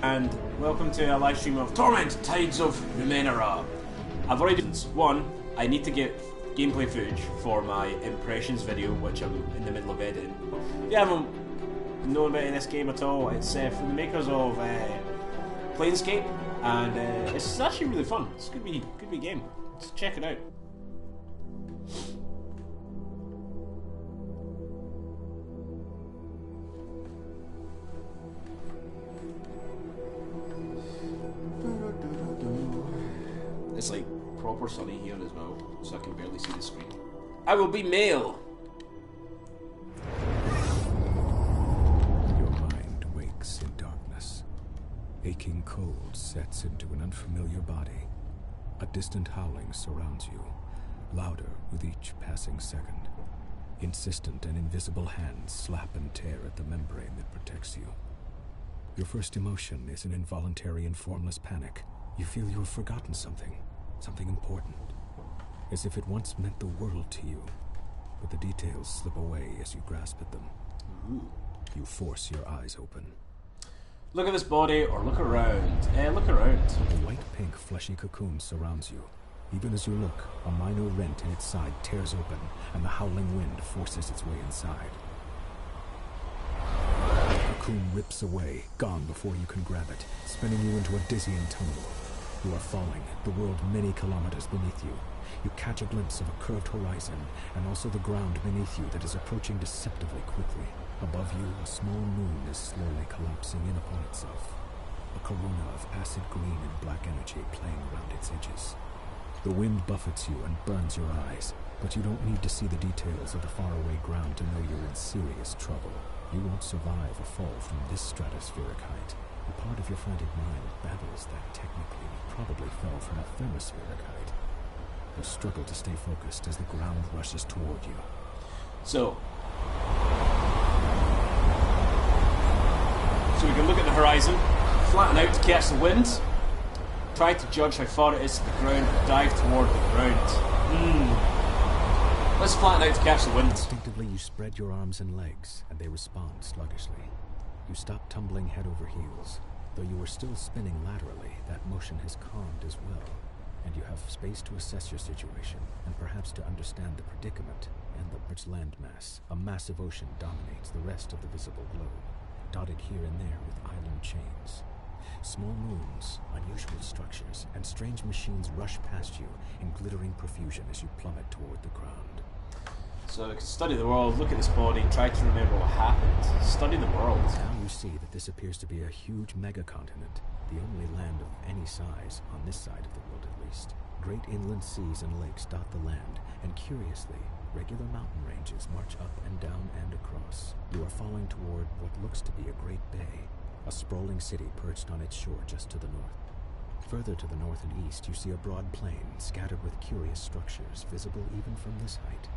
And welcome to a live stream of Torment, Tides of Numenera. I've already done one. I need to get gameplay footage for my impressions video, which I'm in the middle of editing. If you haven't known about this game at all, it's from the makers of Planescape, and it's actually really fun. It's could be a game. Let's check it out. It's like proper sunny here as well, so I can barely see the screen. I will be male! Your mind wakes in darkness. Aching cold sets into an unfamiliar body. A distant howling surrounds you, louder with each passing second. Insistent and invisible hands slap and tear at the membrane that protects you. Your first emotion is an involuntary and formless panic. You feel you have forgotten something important, as if it once meant the world to you, but the details slip away as you grasp at them. Ooh. You force your eyes open. Look at this body, or look around. Look around. A white-pink fleshy cocoon surrounds you. Even as you look, a minor rent in its side tears open, and the howling wind forces its way inside. The cocoon rips away, gone before you can grab it, spinning you into a dizzying tumble. You are falling, the world many kilometers beneath you. You catch a glimpse of a curved horizon, and also the ground beneath you that is approaching deceptively quickly. Above you, a small moon is slowly collapsing in upon itself. A corona of acid green and black energy playing around its edges. The wind buffets you and burns your eyes, but you don't need to see the details of the faraway ground to know you're in serious trouble. You won't survive a fall from this stratospheric height. A part of your frantic mind babbles that technically you probably fell from a thermospheric height. You struggle to stay focused as the ground rushes toward you. So we can look at the horizon, flatten out to catch the wind, try to judge how far it is to the ground, dive toward the ground. Let's flatten out to catch the wind. Instinctively you spread your arms and legs, and they respond sluggishly. You stop tumbling head over heels. Though you are still spinning laterally, that motion has calmed as well, and you have space to assess your situation, and perhaps to understand the predicament and the rich landmass. A massive ocean dominates the rest of the visible globe, dotted here and there with island chains. Small moons, unusual structures, and strange machines rush past you in glittering profusion as you plummet toward the ground. So we can study the world, look at this body, try to remember what happened. Study the world. Now you see that this appears to be a huge megacontinent, the only land of any size, on this side of the world at least. Great inland seas and lakes dot the land, and curiously, regular mountain ranges march up and down and across. You are falling toward what looks to be a great bay, a sprawling city perched on its shore just to the north. Further to the north and east, you see a broad plain scattered with curious structures, visible even from this height.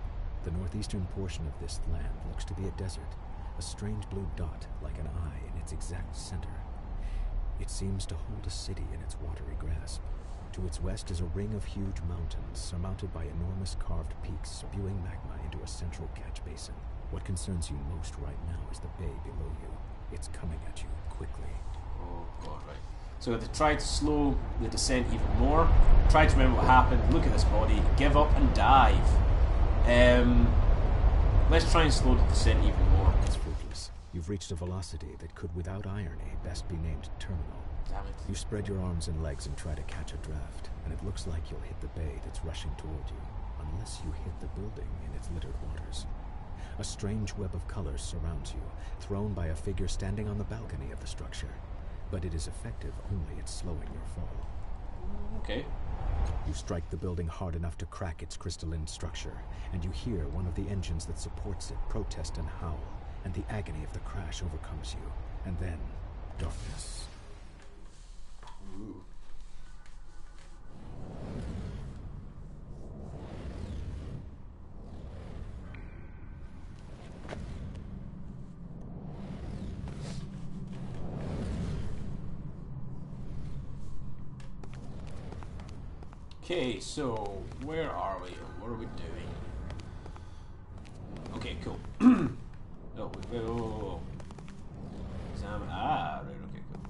The northeastern portion of this land looks to be a desert, a strange blue dot like an eye in its exact center. It seems to hold a city in its watery grasp. To its west is a ring of huge mountains, surmounted by enormous carved peaks spewing magma into a central catch basin. What concerns you most right now is the bay below you. It's coming at you quickly. Oh god, right. So we have to try to slow the descent even more, try to remember what happened, look at this body, give up and dive. Let's try and slow the descent even more. It's fruitless. You've reached a velocity that could, without irony, best be named terminal. Damn it. You spread your arms and legs and try to catch a draft, and it looks like you'll hit the bay that's rushing toward you, unless you hit the building in its littered waters. A strange web of colors surrounds you, thrown by a figure standing on the balcony of the structure, but it is effective only at slowing your fall. Okay. You strike the building hard enough to crack its crystalline structure, and you hear one of the engines that supports it protest and howl, and the agony of the crash overcomes you, and then darkness. Ooh. Okay, so where are we? What are we doing? Okay, cool. Oh, wait, whoa. Examine. Ah, right, okay, cool.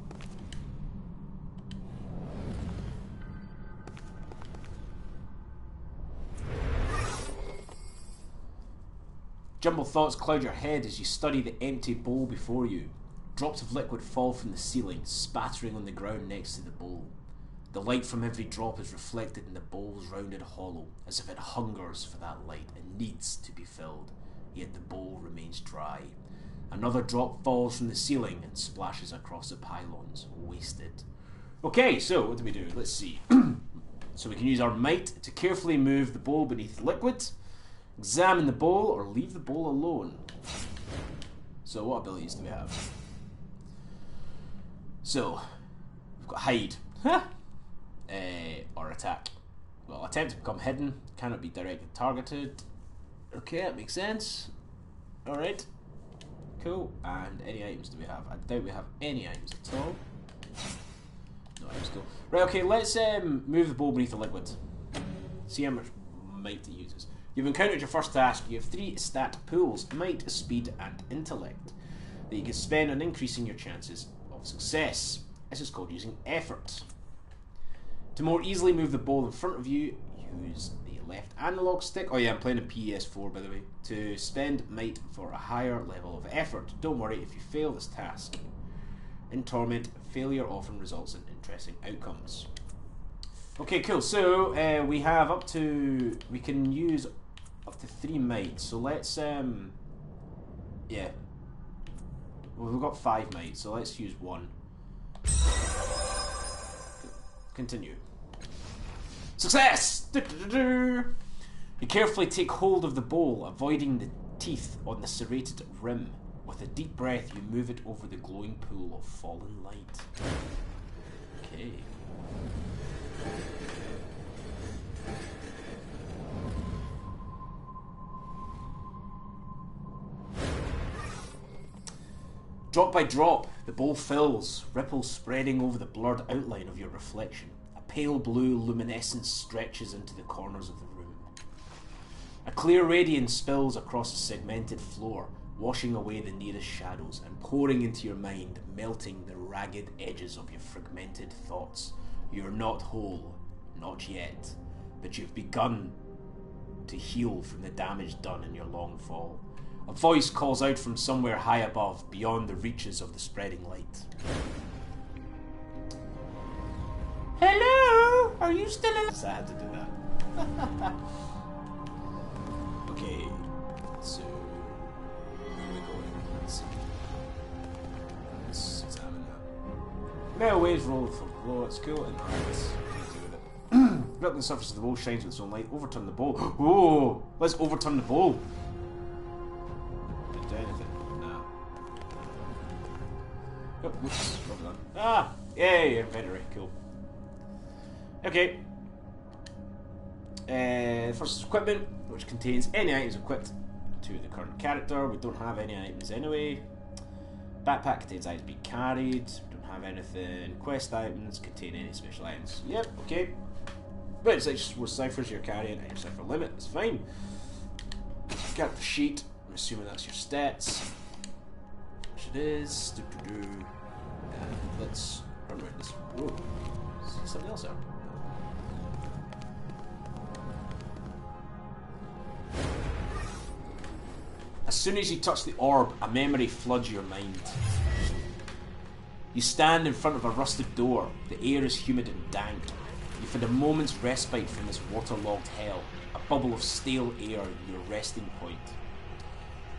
Jumbled thoughts cloud your head as you study the empty bowl before you. Drops of liquid fall from the ceiling, spattering on the ground next to the bowl. The light from every drop is reflected in the bowl's rounded hollow, as if it hungers for that light and needs to be filled, yet the bowl remains dry. Another drop falls from the ceiling and splashes across the pylons, wasted. Okay, so what do we do? Let's see. So we can use our might to carefully move the bowl beneath the liquid, examine the bowl, or leave the bowl alone. So what abilities do we have? So, we've got hide. Or attack. Well, attempt to become hidden, cannot be directly targeted. Okay, that makes sense. Alright. Cool. And any items do we have? I doubt we have any items at all. No items, cool. Right, okay, let's move the bowl beneath the liquid. See how much might it uses. You've encountered your first task. You have 3 stat pools, might, speed, and intellect, that you can spend on increasing your chances of success. This is called using effort. To more easily move the bowl in front of you, use the left analog stick. Oh yeah, I'm playing a PS4 by the way. To spend might for a higher level of effort. Don't worry if you fail this task. In Torment, failure often results in interesting outcomes. Okay, cool. So we have we can use up to 3 might. So let's yeah. Well, we've got 5 might, so let's use 1. Continue. Success! You carefully take hold of the bowl, avoiding the teeth on the serrated rim. With a deep breath, you move it over the glowing pool of fallen light. Okay. Drop by drop, the bowl fills, ripples spreading over the blurred outline of your reflection. A pale blue luminescence stretches into the corners of the room. A clear radiance spills across the segmented floor, washing away the nearest shadows and pouring into your mind, melting the ragged edges of your fragmented thoughts. You are not whole, not yet, but you've begun to heal from the damage done in your long fall. A voice calls out from somewhere high above, beyond the reaches of the spreading light. Hello? Are you still alive? I had to do that. Okay, so where are we going? Let's see. Let's examine that. Metal waves roll from below, it's cool, and let's do with it. Right on the surface of the bowl shines with its own light. Overturn the bowl. Whoa! Let's overturn the bowl. Do anything? No. Oh, whoops, what have I done? Ah! Yay, inventory, cool. Okay. First is equipment, which contains any items equipped to the current character. We don't have any items anyway. Backpack contains items being carried. We don't have anything. Quest items contain any special items. Yep, okay. But it's like just what ciphers you're carrying, item cipher limit, it's fine. Character sheet. I'm assuming that's your stats, which it is. And let's run around this. Whoa. Is something else there? As soon as you touch the orb, a memory floods your mind. You stand in front of a rusted door. The air is humid and dank. You find a moment's respite from this waterlogged hell, a bubble of stale air in your resting point.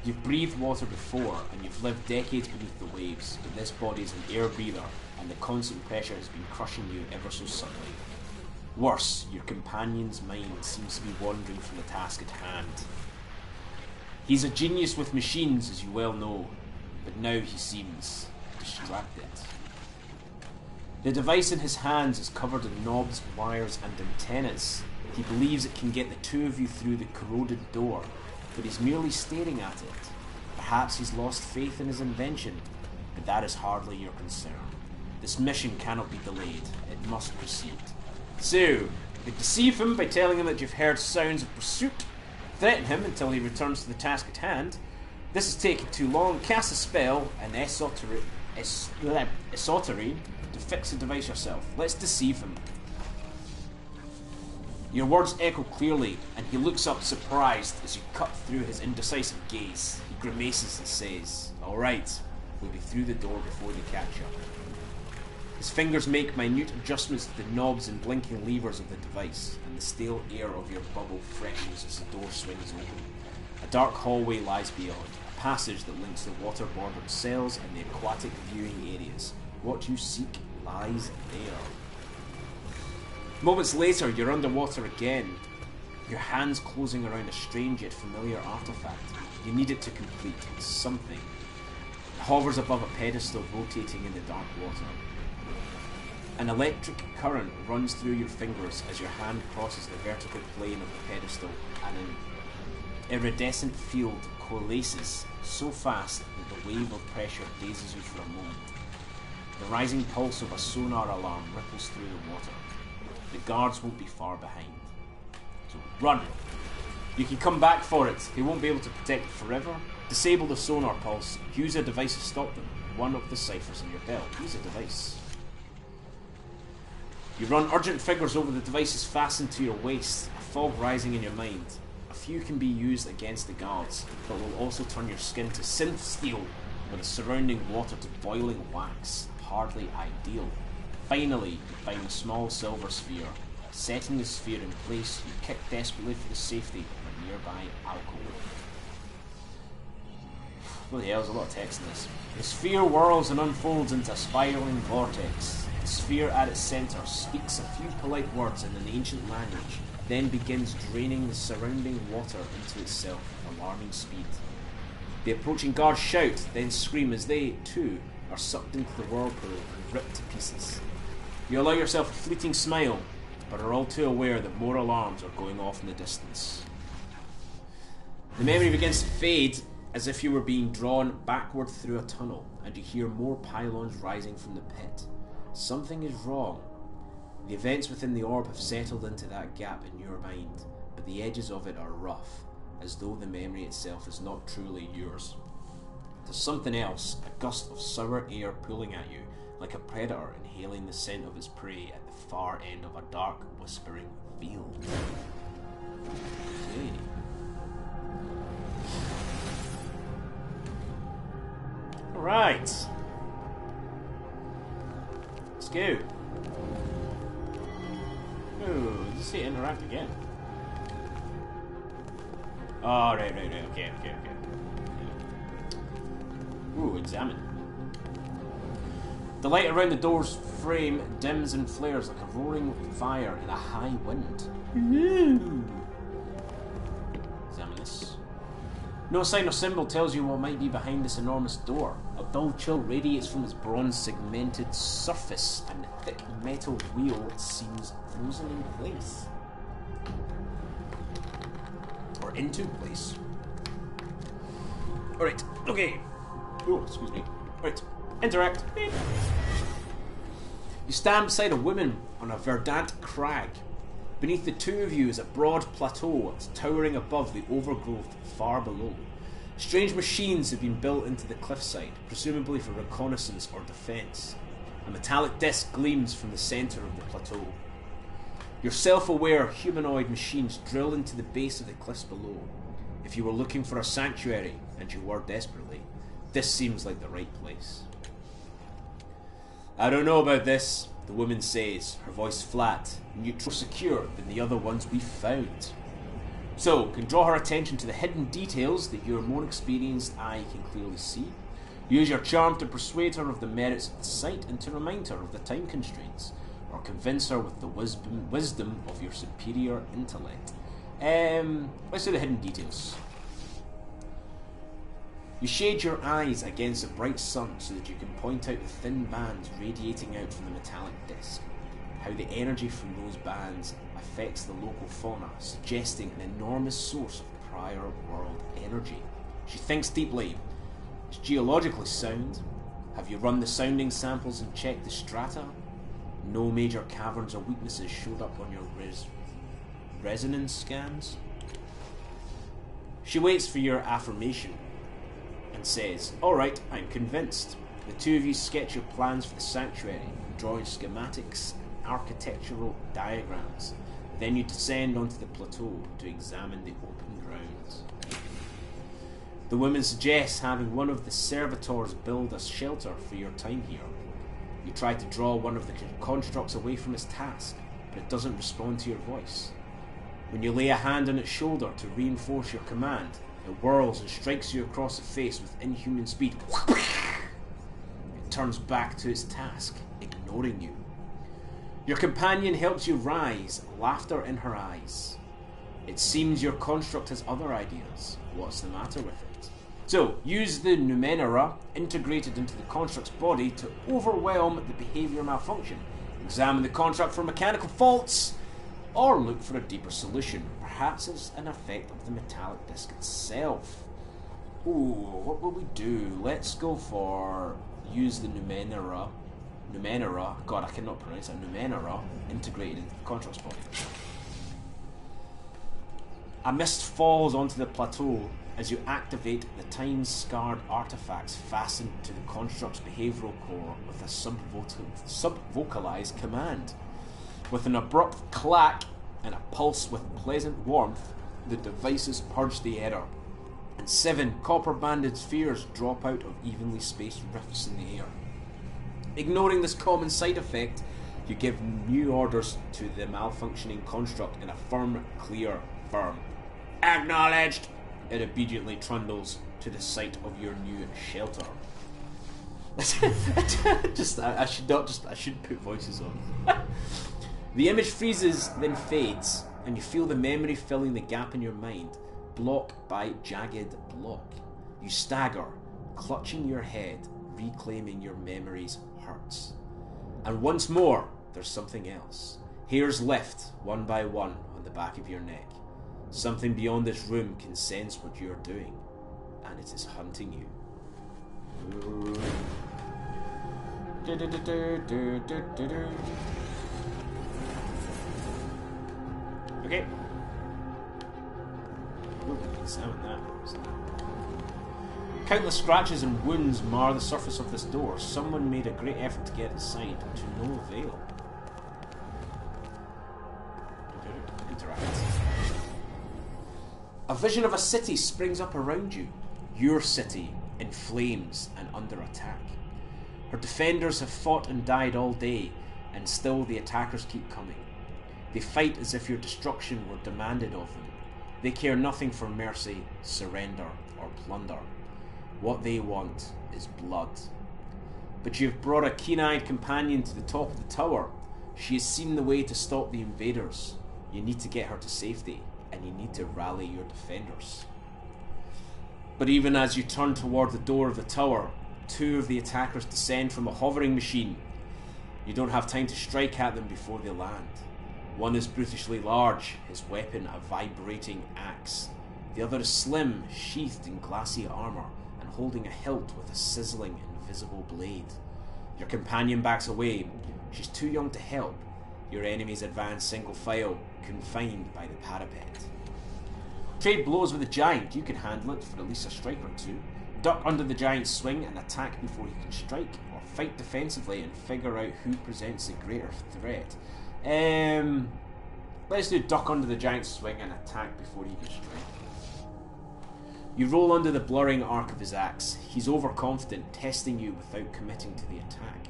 You've breathed water before, and you've lived decades beneath the waves, but this body is an air breather, and the constant pressure has been crushing you ever so subtly. Worse, your companion's mind seems to be wandering from the task at hand. He's a genius with machines, as you well know, but now he seems distracted. The device in his hands is covered in knobs, wires, and antennas. He believes it can get the two of you through the corroded door, but he's merely staring at it. Perhaps he's lost faith in his invention, but that is hardly your concern. This mission cannot be delayed. It must proceed. So, you can deceive him by telling him that you've heard sounds of pursuit, threaten him until he returns to the task at hand. This is taking too long. Cast a spell, an esoterine, to fix the device yourself. Let's deceive him. Your words echo clearly, and he looks up surprised as you cut through his indecisive gaze. He grimaces and says, "Alright, we'll be through the door before they catch up." His fingers make minute adjustments to the knobs and blinking levers of the device, and the stale air of your bubble freshens as the door swings open. A dark hallway lies beyond, a passage that links the water-bordered cells and the aquatic viewing areas. What you seek lies there. Moments later, you're underwater again, your hands closing around a strange yet familiar artifact. You need it to complete something. It hovers above a pedestal rotating in the dark water. An electric current runs through your fingers as your hand crosses the vertical plane of the pedestal, and an iridescent field coalesces so fast that the wave of pressure dazes you for a moment. The rising pulse of a sonar alarm ripples through the water. The guards won't be far behind. So run! You can come back for it. They won't be able to protect it forever. Disable the sonar pulse. Use a device to stop them. One of the ciphers in your belt. Use a device. You run urgent figures over the devices fastened to your waist, a fog rising in your mind. A few can be used against the guards, but will also turn your skin to synth steel or the surrounding water to boiling wax. Hardly ideal. Finally, you find a small silver sphere. Setting the sphere in place, you kick desperately for the safety of a nearby alcove. Bloody hell, there's a lot of text in this. The sphere whirls and unfolds into a spiraling vortex. The sphere at its centre speaks a few polite words in an ancient language, then begins draining the surrounding water into itself at alarming speed. The approaching guards shout, then scream as they, too, are sucked into the whirlpool and ripped to pieces. You allow yourself a fleeting smile, but are all too aware that more alarms are going off in the distance. The memory begins to fade as if you were being drawn backward through a tunnel, and you hear more pylons rising from the pit. Something is wrong. The events within the orb have settled into that gap in your mind, but the edges of it are rough, as though the memory itself is not truly yours. There's something else, a gust of sour air pulling at you, like a predator inhaling the scent of its prey at the far end of a dark, whispering field. Okay. Alright. Let's go. Oh, does it say interact again? Oh, right, okay. Ooh, examine. The light around the door's frame dims and flares like a roaring fire in a high wind. Examine this. No sign or symbol tells you what might be behind this enormous door. A dull chill radiates from its bronze segmented surface, and the thick metal wheel seems frozen in place. Or into place. Alright, okay. Oh, excuse me. Right, interact. You stand beside a woman on a verdant crag. Beneath the two of you is a broad plateau towering above the overgrowth far below. Strange machines have been built into the cliffside, presumably for reconnaissance or defence. A metallic disc gleams from the centre of the plateau. Your self-aware humanoid machines drill into the base of the cliffs below. If you were looking for a sanctuary, and you were desperately, this seems like the right place. I don't know about this, the woman says, her voice flat, neutral, secure than the other ones we've found. So, can draw her attention to the hidden details that your more experienced eye can clearly see. Use your charm to persuade her of the merits of the site and to remind her of the time constraints, or convince her with the wisdom of your superior intellect. Let's do the hidden details. You shade your eyes against a bright sun so that you can point out the thin bands radiating out from the metallic disc. How the energy from those bands affects the local fauna, suggesting an enormous source of prior world energy. She thinks deeply. It's geologically sound. Have you run the sounding samples and checked the strata? No major caverns or weaknesses showed up on your resonance scans? She waits for your affirmation and says, "Alright, I'm convinced." The two of you sketch your plans for the sanctuary, drawing schematics and architectural diagrams. Then you descend onto the plateau to examine the open grounds. The woman suggests having one of the servitors build a shelter for your time here. You try to draw one of the constructs away from its task, but it doesn't respond to your voice. When you lay a hand on its shoulder to reinforce your command, it whirls and strikes you across the face with inhuman speed. It turns back to its task, ignoring you. Your companion helps you rise, laughter in her eyes. It seems your construct has other ideas. What's the matter with it? So, use the Numenera integrated into the construct's body to overwhelm the behaviour malfunction. Examine the construct for mechanical faults, or look for a deeper solution. Perhaps it's an effect of the metallic disc itself. Ooh, what will we do? Let's go for use the Numenera. God, I cannot pronounce that. Numenera integrated into the construct's body. A mist falls onto the plateau as you activate the time-scarred artifacts fastened to the construct's behavioural core with a sub-vocalised command. With an abrupt clack and a pulse with pleasant warmth, the devices purge the error, and 7 copper-banded spheres drop out of evenly spaced rifts in the air. Ignoring this common side effect, you give new orders to the malfunctioning construct in a firm, clear, "Acknowledged!" It obediently trundles to the site of your new shelter. I should put voices on. The image freezes, then fades, and you feel the memory filling the gap in your mind, block by jagged block. You stagger, clutching your head, reclaiming your memory's hurts. And once more, there's something else. Hairs lift, one by one, on the back of your neck. Something beyond this room can sense what you're doing, and it is hunting you. Okay. Ooh, examine that. Countless scratches and wounds mar the surface of this door. Someone made a great effort to get inside, to no avail. Interact. A vision of a city springs up around you. Your city, in flames and under attack. Her defenders have fought and died all day, and still the attackers keep coming. They fight as if your destruction were demanded of them. They care nothing for mercy, surrender, or plunder. What they want is blood. But you've brought a keen-eyed companion to the top of the tower. She has seen the way to stop the invaders. You need to get her to safety, and you need to rally your defenders. But even as you turn toward the door of the tower, 2 of the attackers descend from a hovering machine. You don't have time to strike at them before they land. One is brutishly large, his weapon a vibrating axe. The other is slim, sheathed in glassy armour, and holding a hilt with a sizzling, invisible blade. Your companion backs away. She's too young to help. Your enemies advance single file, confined by the parapet. Trade blows with the giant. You can handle it for at least a strike or 2. Duck under the giant's swing and attack before he can strike, or fight defensively and figure out who presents the greater threat. Let's do duck under the giant's swing and attack before he can strike. You roll under the blurring arc of his axe. He's overconfident, testing you without committing to the attack.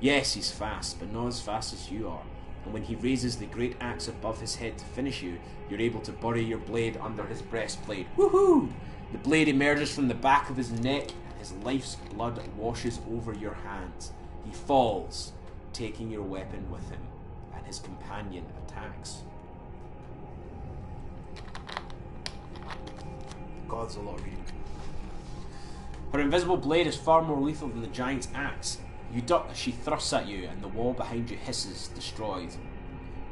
Yes, he's fast, but not as fast as you are. And when he raises the great axe above his head to finish you, you're able to bury your blade under his breastplate. Woohoo! The blade emerges from the back of his neck, and his life's blood washes over your hands. He falls, taking your weapon with him, and his companion attacks. God, there's a lot of reading. Her invisible blade is far more lethal than the giant's axe. You duck as she thrusts at you, and the wall behind you hisses, destroyed.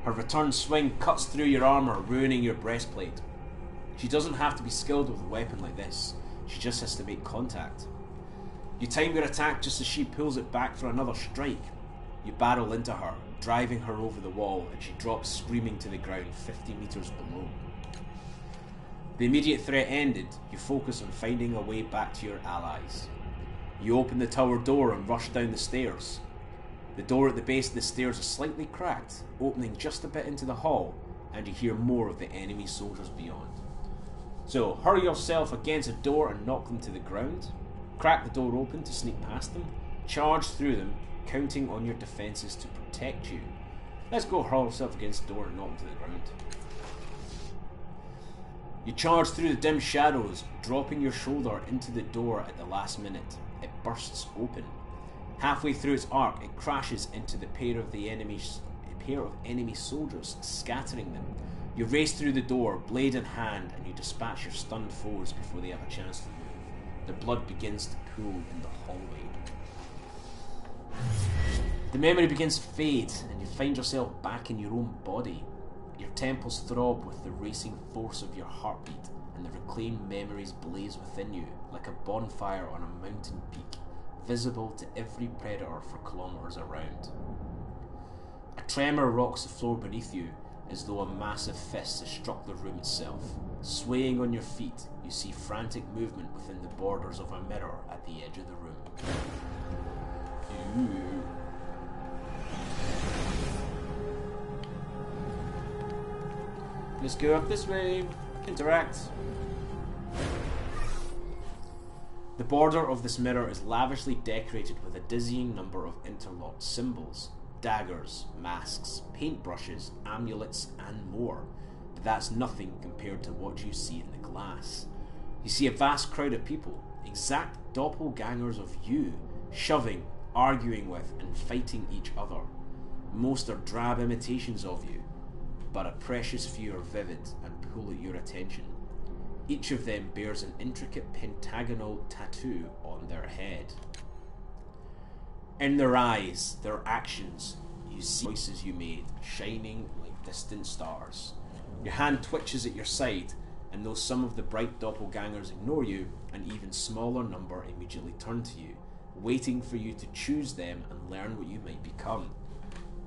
Her return swing cuts through your armour, ruining your breastplate. She doesn't have to be skilled with a weapon like this. She just has to make contact. You time your attack just as she pulls it back for another strike. You barrel into her, driving her over the wall, and she drops screaming to the ground 50 metres below. The immediate threat ended. You focus on finding a way back to your allies. You open the tower door and rush down the stairs. The door at the base of the stairs is slightly cracked, opening just a bit into the hall, and you hear more of the enemy soldiers beyond. So, hurl yourself against a door and knock them to the ground. Crack the door open to sneak past them. Charge through them, counting on your defences to protect you. Let's go hurl yourself against the door and knock them to the ground. You charge through the dim shadows, dropping your shoulder into the door at the last minute. It bursts open. Halfway through its arc, it crashes into the pair of enemy soldiers, scattering them. You race through the door, blade in hand, and you dispatch your stunned foes before they have a chance to move. The blood begins to pool in the hallway. The memory begins to fade, and you find yourself back in your own body. Your temples throb with the racing force of your heartbeat, and the reclaimed memories blaze within you like a bonfire on a mountain peak, visible to every predator for kilometres around. A tremor rocks the floor beneath you, as though a massive fist has struck the room itself. Swaying on your feet, you see frantic movement within the borders of a mirror at the edge of the room. Ooh. Let's go up this way. Interact. The border of this mirror is lavishly decorated with a dizzying number of interlocked symbols. Daggers, masks, paintbrushes, amulets, and more. But that's nothing compared to what you see in the glass. You see a vast crowd of people, exact doppelgangers of you, shoving, arguing with, and fighting each other. Most are drab imitations of you, but a precious few are vivid and pull at your attention. Each of them bears an intricate pentagonal tattoo on their head. In their eyes, their actions, you see choices you made, shining like distant stars. Your hand twitches at your side, and though some of the bright doppelgangers ignore you, an even smaller number immediately turn to you, waiting for you to choose them and learn what you might become.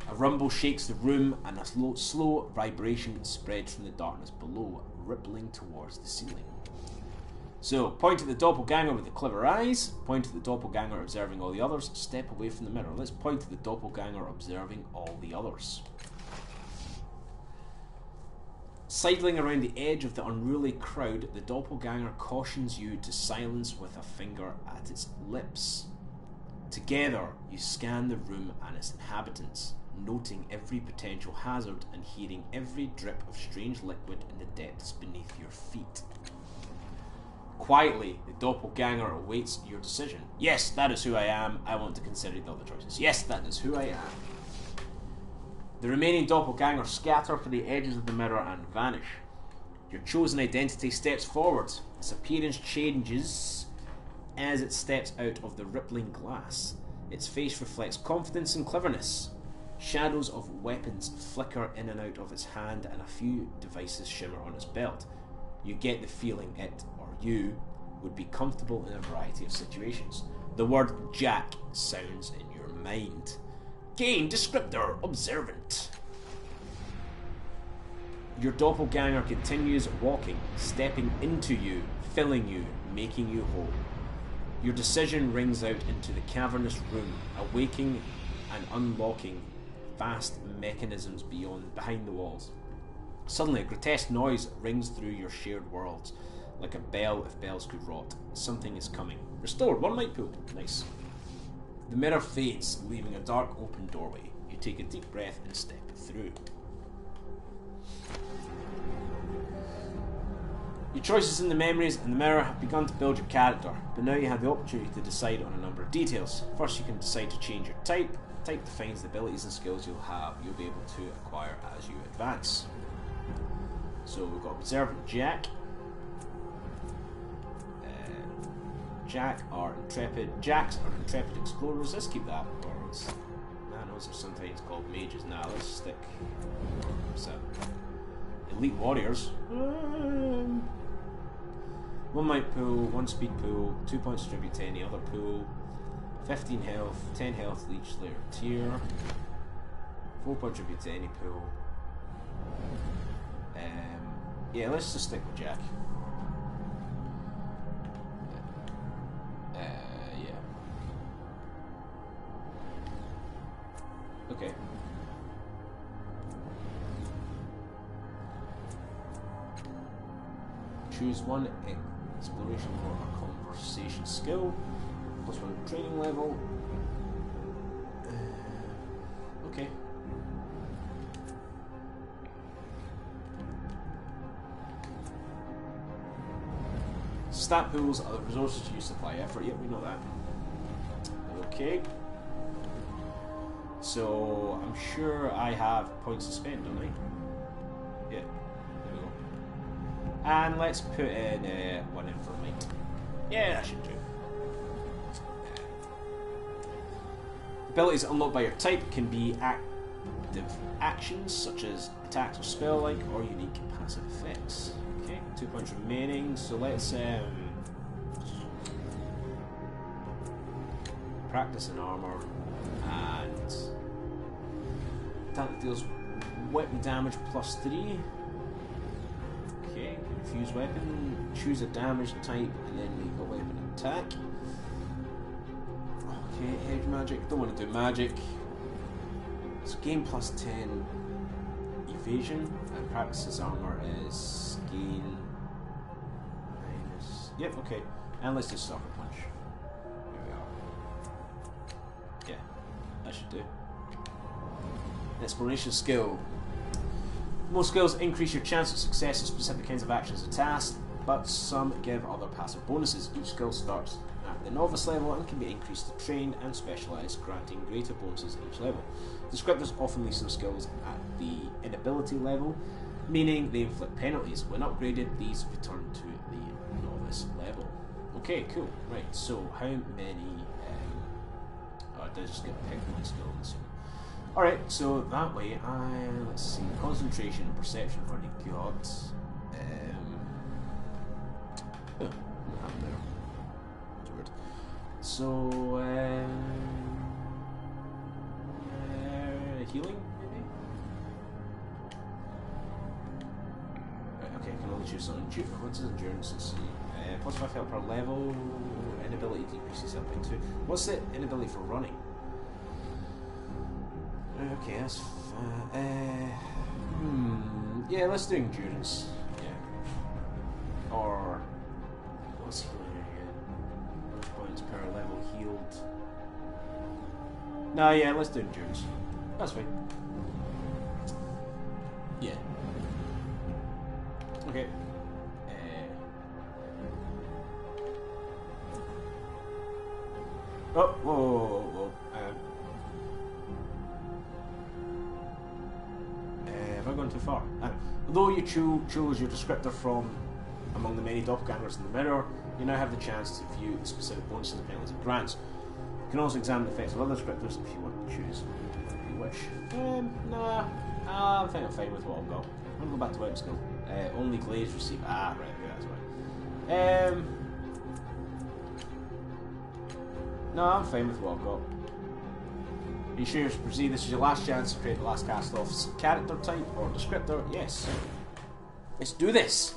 A rumble shakes the room, and a slow vibration spreads from the darkness below, rippling towards the ceiling. So, point at the doppelganger with the clever eyes, point at the doppelganger observing all the others, step away from the mirror. Let's point at the doppelganger observing all the others. Sidling around the edge of the unruly crowd, the doppelganger cautions you to silence with a finger at its lips. Together, you scan the room and its inhabitants, noting every potential hazard and hearing every drip of strange liquid in the depths beneath your feet. Quietly, the doppelganger awaits your decision. Yes, that is who I am. I want to consider the other choices. Yes, that is who I am. The remaining doppelgangers scatter for the edges of the mirror and vanish. Your chosen identity steps forward. Its appearance changes as it steps out of the rippling glass. Its face reflects confidence and cleverness. Shadows of weapons flicker in and out of its hand, and a few devices shimmer on its belt. You get the feeling it, or you, would be comfortable in a variety of situations. The word Jack sounds in your mind. Gain descriptor observant. Your doppelganger continues walking, stepping into you, filling you, making you whole. Your decision rings out into the cavernous room, awaking and unlocking vast mechanisms behind the walls. Suddenly, a grotesque noise rings through your shared worlds, like a bell if bells could rot. Something is coming. Restored, 1 light pool. Nice. The mirror fades, leaving a dark open doorway. You take a deep breath and step through. Your choices in the memories and the mirror have begun to build your character, but now you have the opportunity to decide on a number of details. First, you can decide to change your type. Type defines the abilities and skills you'll be able to acquire as you advance. So we've got Observant Jack. Jacks are intrepid explorers. Let's keep that. Nanos are sometimes called mages. Now let's stick. Elite warriors. 1 might pool, 1 speed pool, 2 points distribute to any other pool, 15 health, 10 health to each layer tier, 4 points tribute to any pool. Yeah, let's just stick with Jack. Yeah. Okay. Choose one exploration or conversation skill. Plus one training level. Okay. Stat pools are the resources you supply effort. Yep, we know that. Okay. So I'm sure I have points to spend, don't I? Yeah. There we go. And let's put in one in for might. Yeah, that should do. Abilities unlocked by your type can be active actions such as attacks or spell-like, or unique passive effects. Okay, 2 points remaining, so let's practice in armor, and that deals weapon damage +3. Okay, infuse weapon, choose a damage type, and then make a weapon attack. Okay, edge magic, don't want to do magic. So gain +10 evasion, and practices armor is gain minus. Yep, okay. And let's do sucker punch. Here we are. Yeah, that should do. Exploration skill. Most skills increase your chance of success in specific kinds of actions or tasks, but some give other passive bonuses. Each skill starts at the novice level and can be increased to trained and specialised, granting greater bonuses at each level. Descriptors often leave some skills at the inability level, meaning they inflict penalties. When upgraded, these return to the novice level. Okay, cool. Right, so how many... oh, did I just get picked one skill in this one? Alright, so that way, let's see, concentration and perception I've already got. Oh, what happened there? That's weird. So, healing, maybe? Right, okay, I can only choose some. What's his endurance? Let's see. +5 health per level, inability decreases health by 2. What's the inability for running? Okay, that's fine. Yeah, let's do endurance. Yeah. Or what's healing again? Which points per level healed? No, yeah, let's do endurance. That's fine. Yeah. Okay. Oh, whoa. Have I gone too far? Although you chose your descriptor from among the many doppelgangers in the mirror, you now have the chance to view the specific bonuses and penalties it grants. You can also examine the effects of other descriptors if you want to choose whatever you wish. Nah, I think I'm fine with what I've got. I'm going to go back to weapon skill. Only glaze receive. Right, okay, that's right. No, I'm fine with what I've got. Are you sure you proceed? This is your last chance to create the last cast off character type or descriptor. Yes. Let's do this.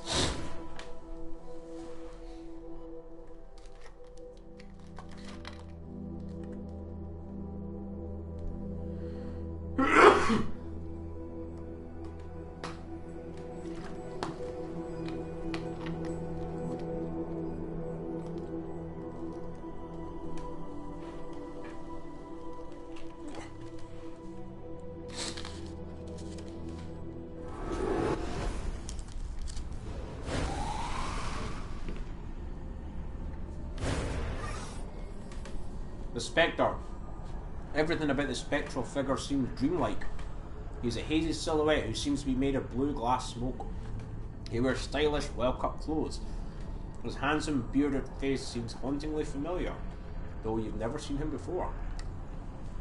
The Spectre. Everything about the spectral figure seems dreamlike. He's a hazy silhouette who seems to be made of blue glass smoke. He wears stylish, well-cut clothes. His handsome, bearded face seems hauntingly familiar, though you've never seen him before.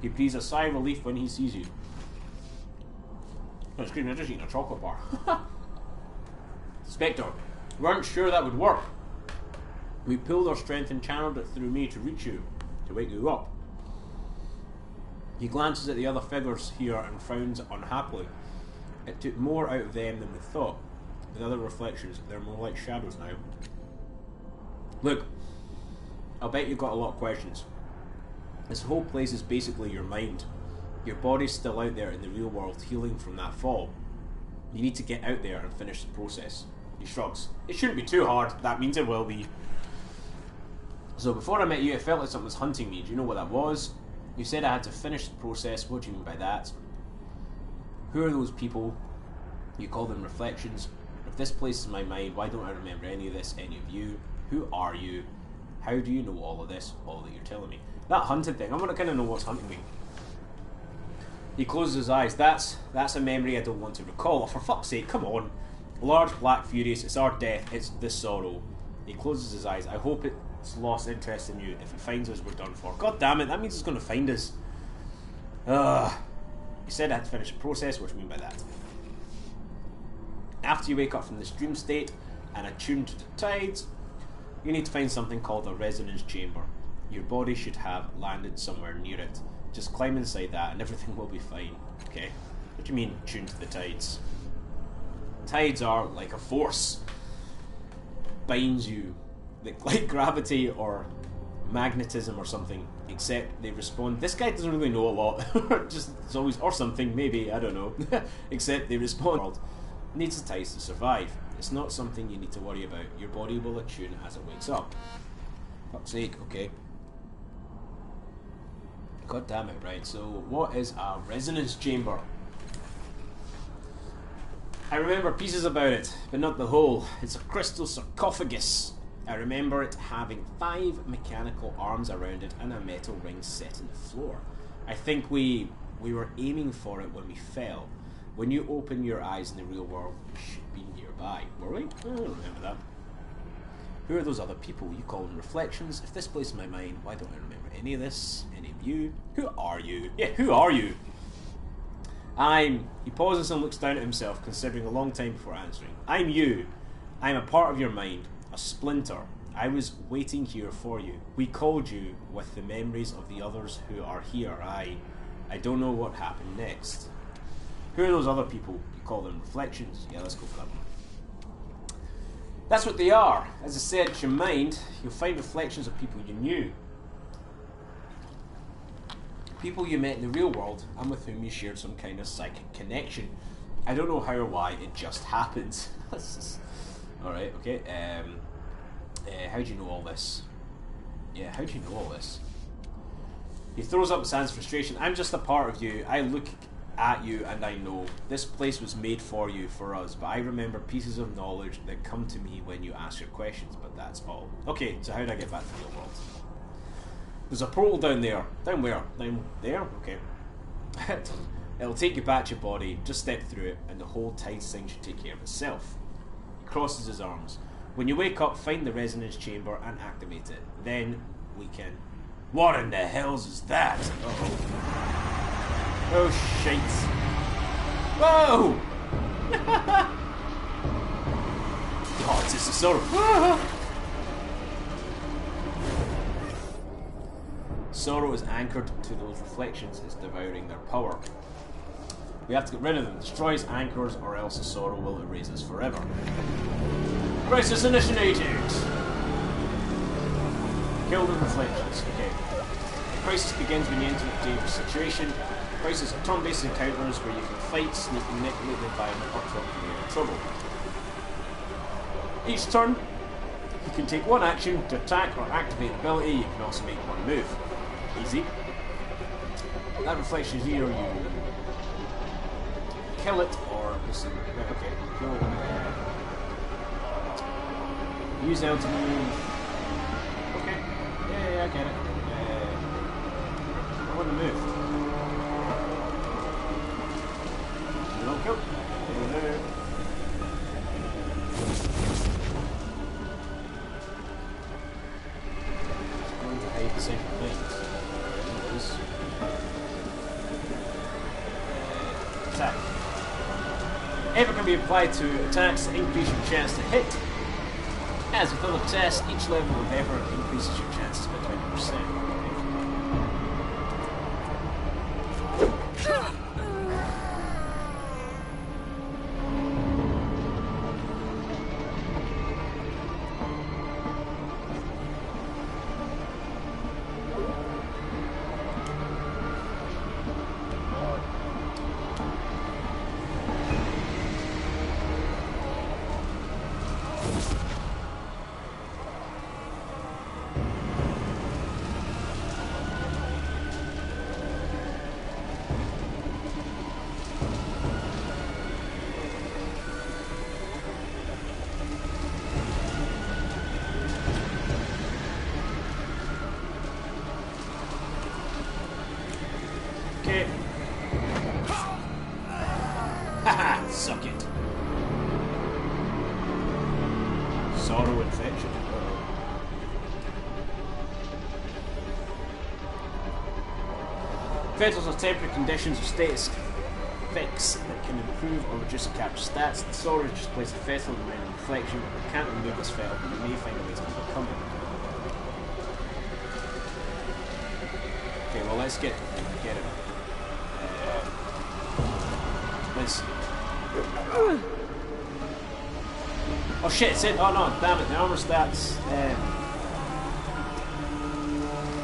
He breathes a sigh of relief when he sees you. Oh, excuse me, I'm just eating a chocolate bar. Spectre, we weren't sure that would work. We pulled our strength and channeled it through me to reach you, to wake you up. He glances at the other figures here and frowns unhappily. It took more out of them than we thought. The other reflections, they're more like shadows now. Look, I'll bet you've got a lot of questions. This whole place is basically your mind. Your body's still out there in the real world healing from that fall. You need to get out there and finish the process. He shrugs. It shouldn't be too hard. That means it will be. So before I met you, it felt like something was hunting me. Do you know what that was? You said I had to finish the process. What do you mean by that? Who are those people? You call them reflections. If this place is my mind, why don't I remember any of this, any of you? Who are you? How do you know all of this, all that you're telling me? That hunted thing, I want to kind of know what's hunting me. He closes his eyes. That's a memory I don't want to recall. Oh, for fuck's sake, come on. Large, black, furious, it's our death, it's the sorrow. He closes his eyes. I hope it's lost interest in you. If it finds us, we're done for. God damn it, that means it's going to find us. You said I had to finish the process. What do you mean by that? After you wake up from this dream state and attune to the tides, you need to find something called a resonance chamber. Your body should have landed somewhere near it. Just climb inside that and everything will be fine. Okay. What do you mean, tune to the tides? Tides are like a force. Binds you. Like gravity or magnetism or something. Except they respond. This guy doesn't really know a lot. Just it's always or something, maybe, I don't know. Except they respond. Needs the tides to survive. It's not something you need to worry about. Your body will attune as it wakes up. Fuck's sake, okay. God damn it, right, so what is a resonance chamber? I remember pieces about it, but not the whole. It's a crystal sarcophagus. I remember it having 5 mechanical arms around it and a metal ring set in the floor. I think we were aiming for it when we fell. When you open your eyes in the real world, we should be nearby. Were we? I don't remember that. Who are those other people? You call them reflections. If this plays in my mind, why don't I remember any of this? Any of you? Who are you? Yeah, who are you? He pauses and looks down at himself, considering a long time before answering. I'm you. I'm a part of your mind. A splinter. I was waiting here for you. We called you with the memories of the others who are here. I don't know what happened next. Who are those other people? You call them reflections. Yeah, let's go for that one. That's what they are. As I said, it's your mind. You'll find reflections of people you knew. People you met in the real world and with whom you shared some kind of psychic connection. I don't know how or why, it just happened. Alright, okay. How do you know all this? Yeah, how do you know all this? He throws up his hands in frustration. I'm just a part of you. I look at you and I know this place was made for you, for us, but I remember pieces of knowledge that come to me when you ask your questions, but that's all. Okay, so how do I get back to the real world? There's a portal down there. Down where? Down there? Okay. It'll take you back to your body, just step through it, and the whole tides thing should take care of itself. He crosses his arms. When you wake up, find the resonance chamber and activate it. Then we can... What in the hells is that? Uh-oh. Oh, shite. Whoa! God, it's just a sorrow. Sorrow is anchored to those reflections, it's devouring their power. We have to get rid of them. Destroy its anchors, or else the sorrow will erase us forever. Crisis initiated! Kill the reflections. Okay. The crisis begins when you enter a dangerous situation. Crisis are turn-based encounters where you can fight, sneak, and manipulate the environment or drop you in trouble. Each turn, you can take one action to attack or activate an ability. You can also make one move. Easy. That reflection is either you kill it or listen. Okay, kill it. Use L to move. Okay. Yeah, I get it. I want to move. Nope. There. Going to hide the central things. Attack. Ever can be applied to attacks that increase your chance to hit. As with other tests, each level of effort increases your chances by 20%. Suck it. Sorrow infection. Fettles are temporary conditions or status effects that can improve or reduce a character's stats. The sorrow just places a fettle in random reflection. You can't remove this fettle, but you may find a way to overcome it. Okay, well let's get it. Let's. Oh shit! It's in. Oh no! Damn it! The armor stats.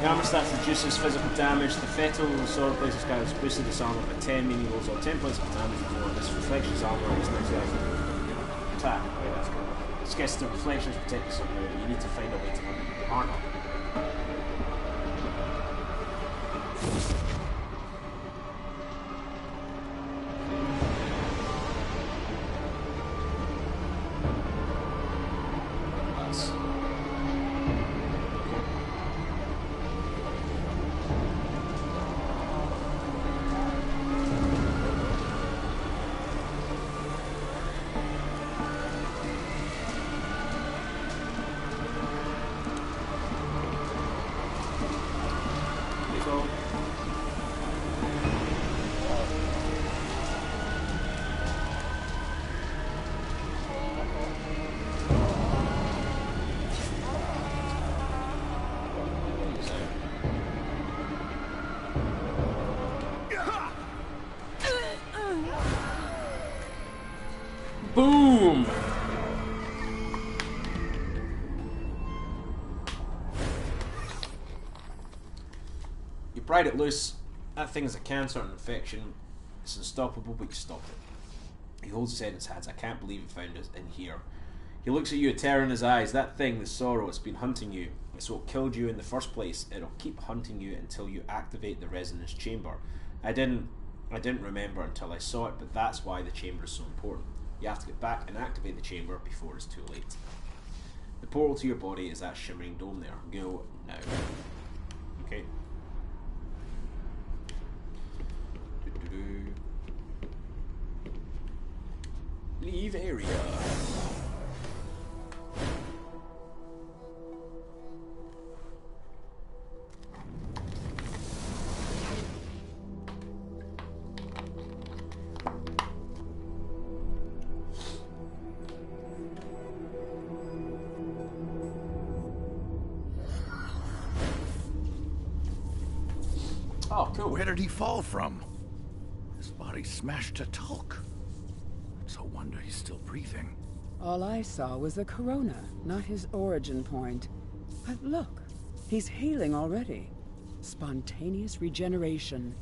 The armor stats reduces physical damage. The fettle sword places carries boosted its armor by 10, meaning rolls all 10 points of damage more. This reflections armor is next level. Attack. Okay, that's good. This gets the reflections protect you somehow. You need to find a way to armor. Boom! You pried it loose. That thing is a cancer and infection. It's unstoppable, but you stopped it. He holds his head in his hands. I can't believe you found it in here. He looks at you, a terror in his eyes. That thing, the sorrow, it's been hunting you. It's what killed you in the first place. It'll keep hunting you until you activate the resonance chamber. I didn't remember until I saw it, but that's why the chamber is so important. You have to get back and activate the chamber before it's too late. The portal to your body is that shimmering dome there. Go now. Okay. Leave area. Oh, cool. Where did he fall from? His body smashed to talk. It's a wonder he's still breathing. All I saw was the corona, not his origin point. But look, he's healing already. Spontaneous regeneration.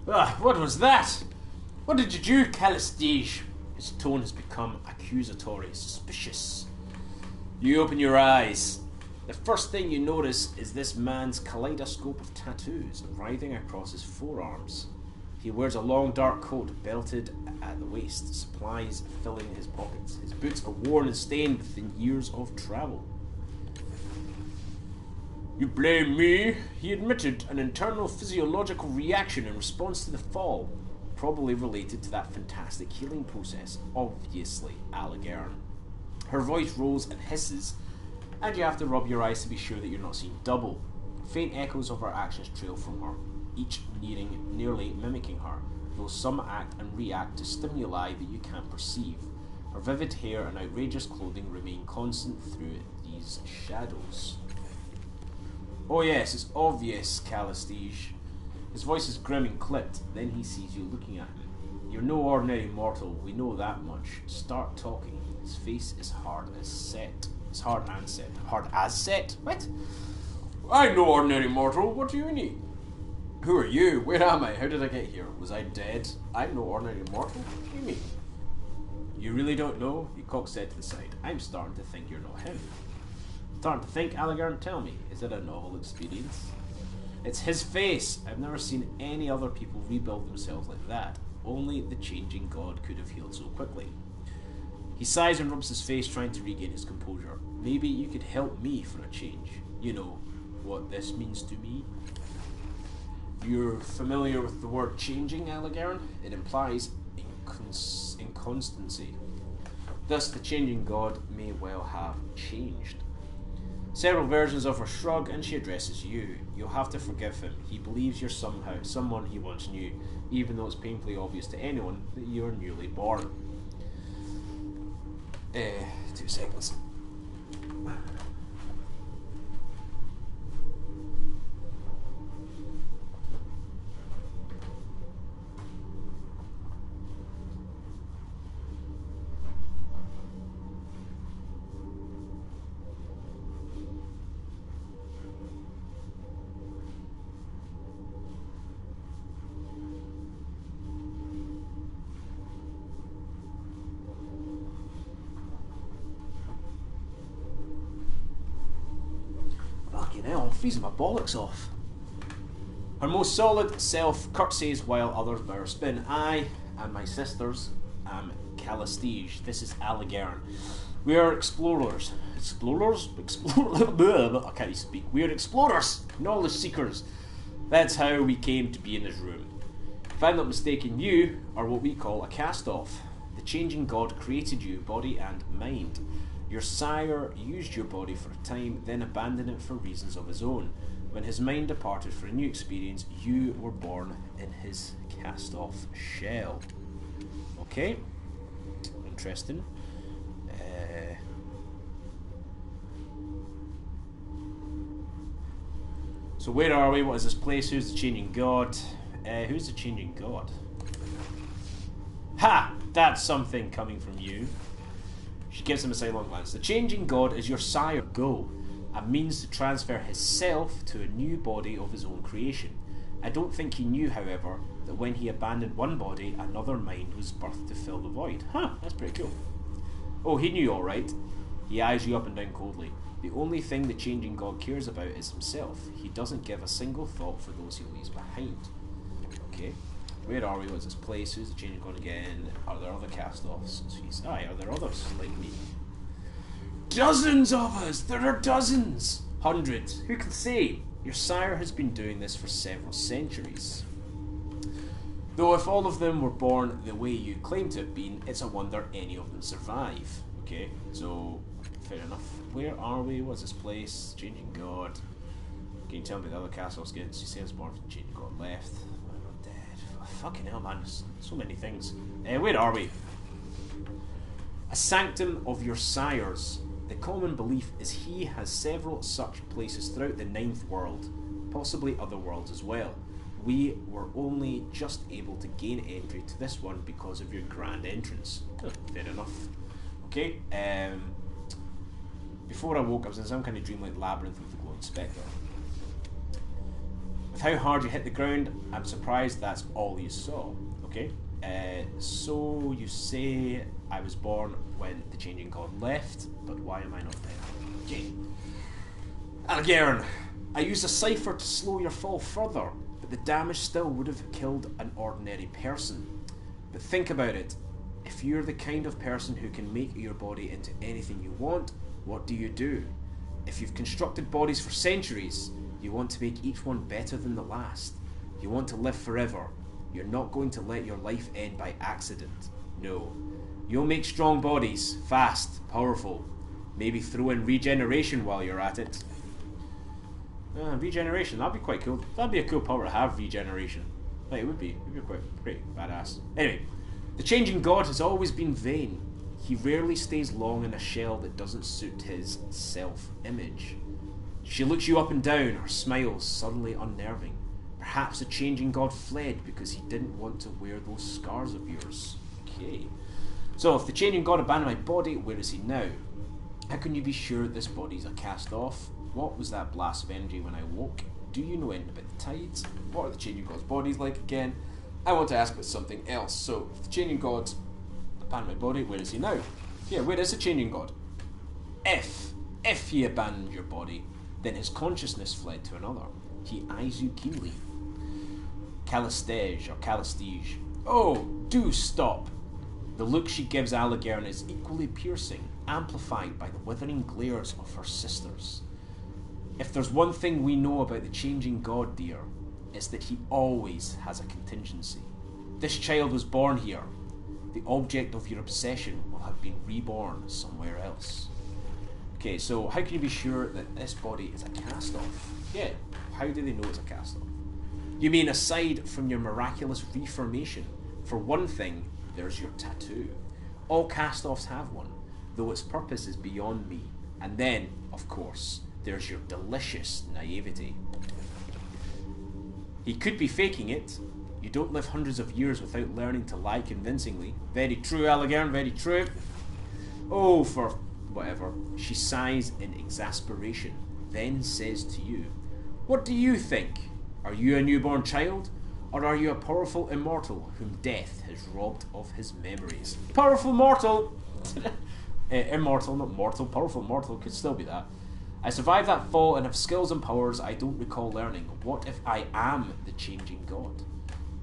What was that? What did you do, Calestige? His tone has become accusatory, suspicious. You open your eyes. The first thing you notice is this man's kaleidoscope of tattoos writhing across his forearms. He wears a long dark coat belted at the waist, supplies filling his pockets. His boots are worn and stained within years of travel. You blame me? He admitted an internal physiological reaction in response to the fall, probably related to that fantastic healing process. Obviously, Alagern. Her voice rolls and hisses, and you have to rub your eyes to be sure that you're not seeing double. Faint echoes of her actions trail from her, each nearly mimicking her, though some act and react to stimuli that you can't perceive. Her vivid hair and outrageous clothing remain constant through these shadows. Oh yes, it's obvious, Calestige. His voice is grim and clipped, then he sees you looking at him. You're no ordinary mortal, we know that much. Start talking. His face is hard as set. It's hard and set. Hard as set? What? I'm no ordinary mortal, what do you mean? Who are you? Where am I? How did I get here? Was I dead? I'm no ordinary mortal? What do you mean? You really don't know? He cocks head to the side. I'm starting to think you're not him. Starting to think, Alagern, tell me, is it a novel experience? It's his face. I've never seen any other people rebuild themselves like that. Only the changing god could have healed so quickly. He sighs and rubs his face, trying to regain his composure. Maybe you could help me for a change. You know what this means to me. You're familiar with the word changing, Aligaran? It implies inconstancy. Thus, the changing god may well have changed. Several versions of her shrug, and she addresses you. You'll have to forgive him. He believes you're somehow someone he once knew, even though it's painfully obvious to anyone that you're newly born. 2 seconds. Fucking hell, I'm freezing my bollocks off. Her most solid self curtsies while others bow her spin. I and my sisters am Calestige. This is Aligaran. We are explorers. Explorers? I can't even speak. We are explorers, knowledge seekers. That's how we came to be in this room. If I'm not mistaken, you are what we call a cast-off. The changing god created you, body and mind. Your sire used your body for a time, then abandoned it for reasons of his own. When his mind departed for a new experience, you were born in his cast-off shell. Okay. Interesting. So where are we? What is this place? Who's the changing god? Who's the changing god? Ha! That's something coming from you. She gives him a sidelong glance. The changing god is your sire, Go, a means to transfer his self to a new body of his own creation. I don't think he knew, however, that when he abandoned one body, another mind was birthed to fill the void. Huh, that's pretty cool. Oh, he knew alright. He eyes you up and down coldly. The only thing the changing god cares about is himself. He doesn't give a single thought for those he leaves behind. Okay. Where are we? What's this place? Who's the changing god again? Are there other cast-offs? Jeez. Aye, are there others like me? Dozens of us! There are dozens! Hundreds. Who can say? Your sire has been doing this for several centuries. Though if all of them were born the way you claim to have been, it's a wonder any of them survive. Okay, so fair enough. Where are we? What's this place? Changing god. Can you tell me the other cast-offs get? She says born from changing god left. Fucking hell, man. There's so many things. Where are we? A sanctum of your sires. The common belief is he has several such places throughout the 9th world, possibly other worlds as well. We were only just able to gain entry to this one because of your grand entrance. Oh, fair enough. Okay, before I woke, I was in some kind of dreamlike labyrinth with the glowing spectre. With how hard you hit the ground, I'm surprised that's all you saw. Okay, so you say I was born when the changing god left, but why am I not dead? Okay. Algaran, I used a cipher to slow your fall further, but the damage still would have killed an ordinary person. But think about it. If you're the kind of person who can make your body into anything you want, what do? If you've constructed bodies for centuries, you want to make each one better than the last. You want to live forever. You're not going to let your life end by accident. No. You'll make strong bodies, fast, powerful. Maybe throw in regeneration while you're at it. Regeneration, that'd be quite cool. That'd be a cool power to have, regeneration. Like, it would be quite pretty badass. Anyway, the changing god has always been vain. He rarely stays long in a shell that doesn't suit his self-image. She looks you up and down, her smile suddenly unnerving. Perhaps the changing god fled because he didn't want to wear those scars of yours. Okay. So, if the changing god abandoned my body, where is he now? How can you be sure this body's a cast-off? What was that blast of energy when I woke? Do you know anything about the tides? What are the changing god's bodies like again? I want to ask about something else. So, if the changing god abandoned my body, where is he now? Yeah, where is the changing god? If he abandoned your body, then his consciousness fled to another. He eyes you keenly. Calestige. Oh, do stop. The look she gives Aligern is equally piercing, amplified by the withering glares of her sisters. If there's one thing we know about the changing god, dear, it's that he always has a contingency. This child was born here. The object of your obsession will have been reborn somewhere else. Okay, so how can you be sure that this body is a cast-off? Yeah, how do they know it's a cast-off? You mean aside from your miraculous reformation? For one thing, there's your tattoo. All cast-offs have one, though its purpose is beyond me. And then, of course, there's your delicious naivety. He could be faking it. You don't live hundreds of years without learning to lie convincingly. Very true, Aligern, very true. Oh, for whatever. She sighs in exasperation, then says to you, "What do you think? Are you a newborn child? Or are you a powerful immortal whom death has robbed of his memories?" Powerful mortal! Immortal, not mortal. Powerful mortal could still be that. I survived that fall and have skills and powers I don't recall learning. What if I am the changing god?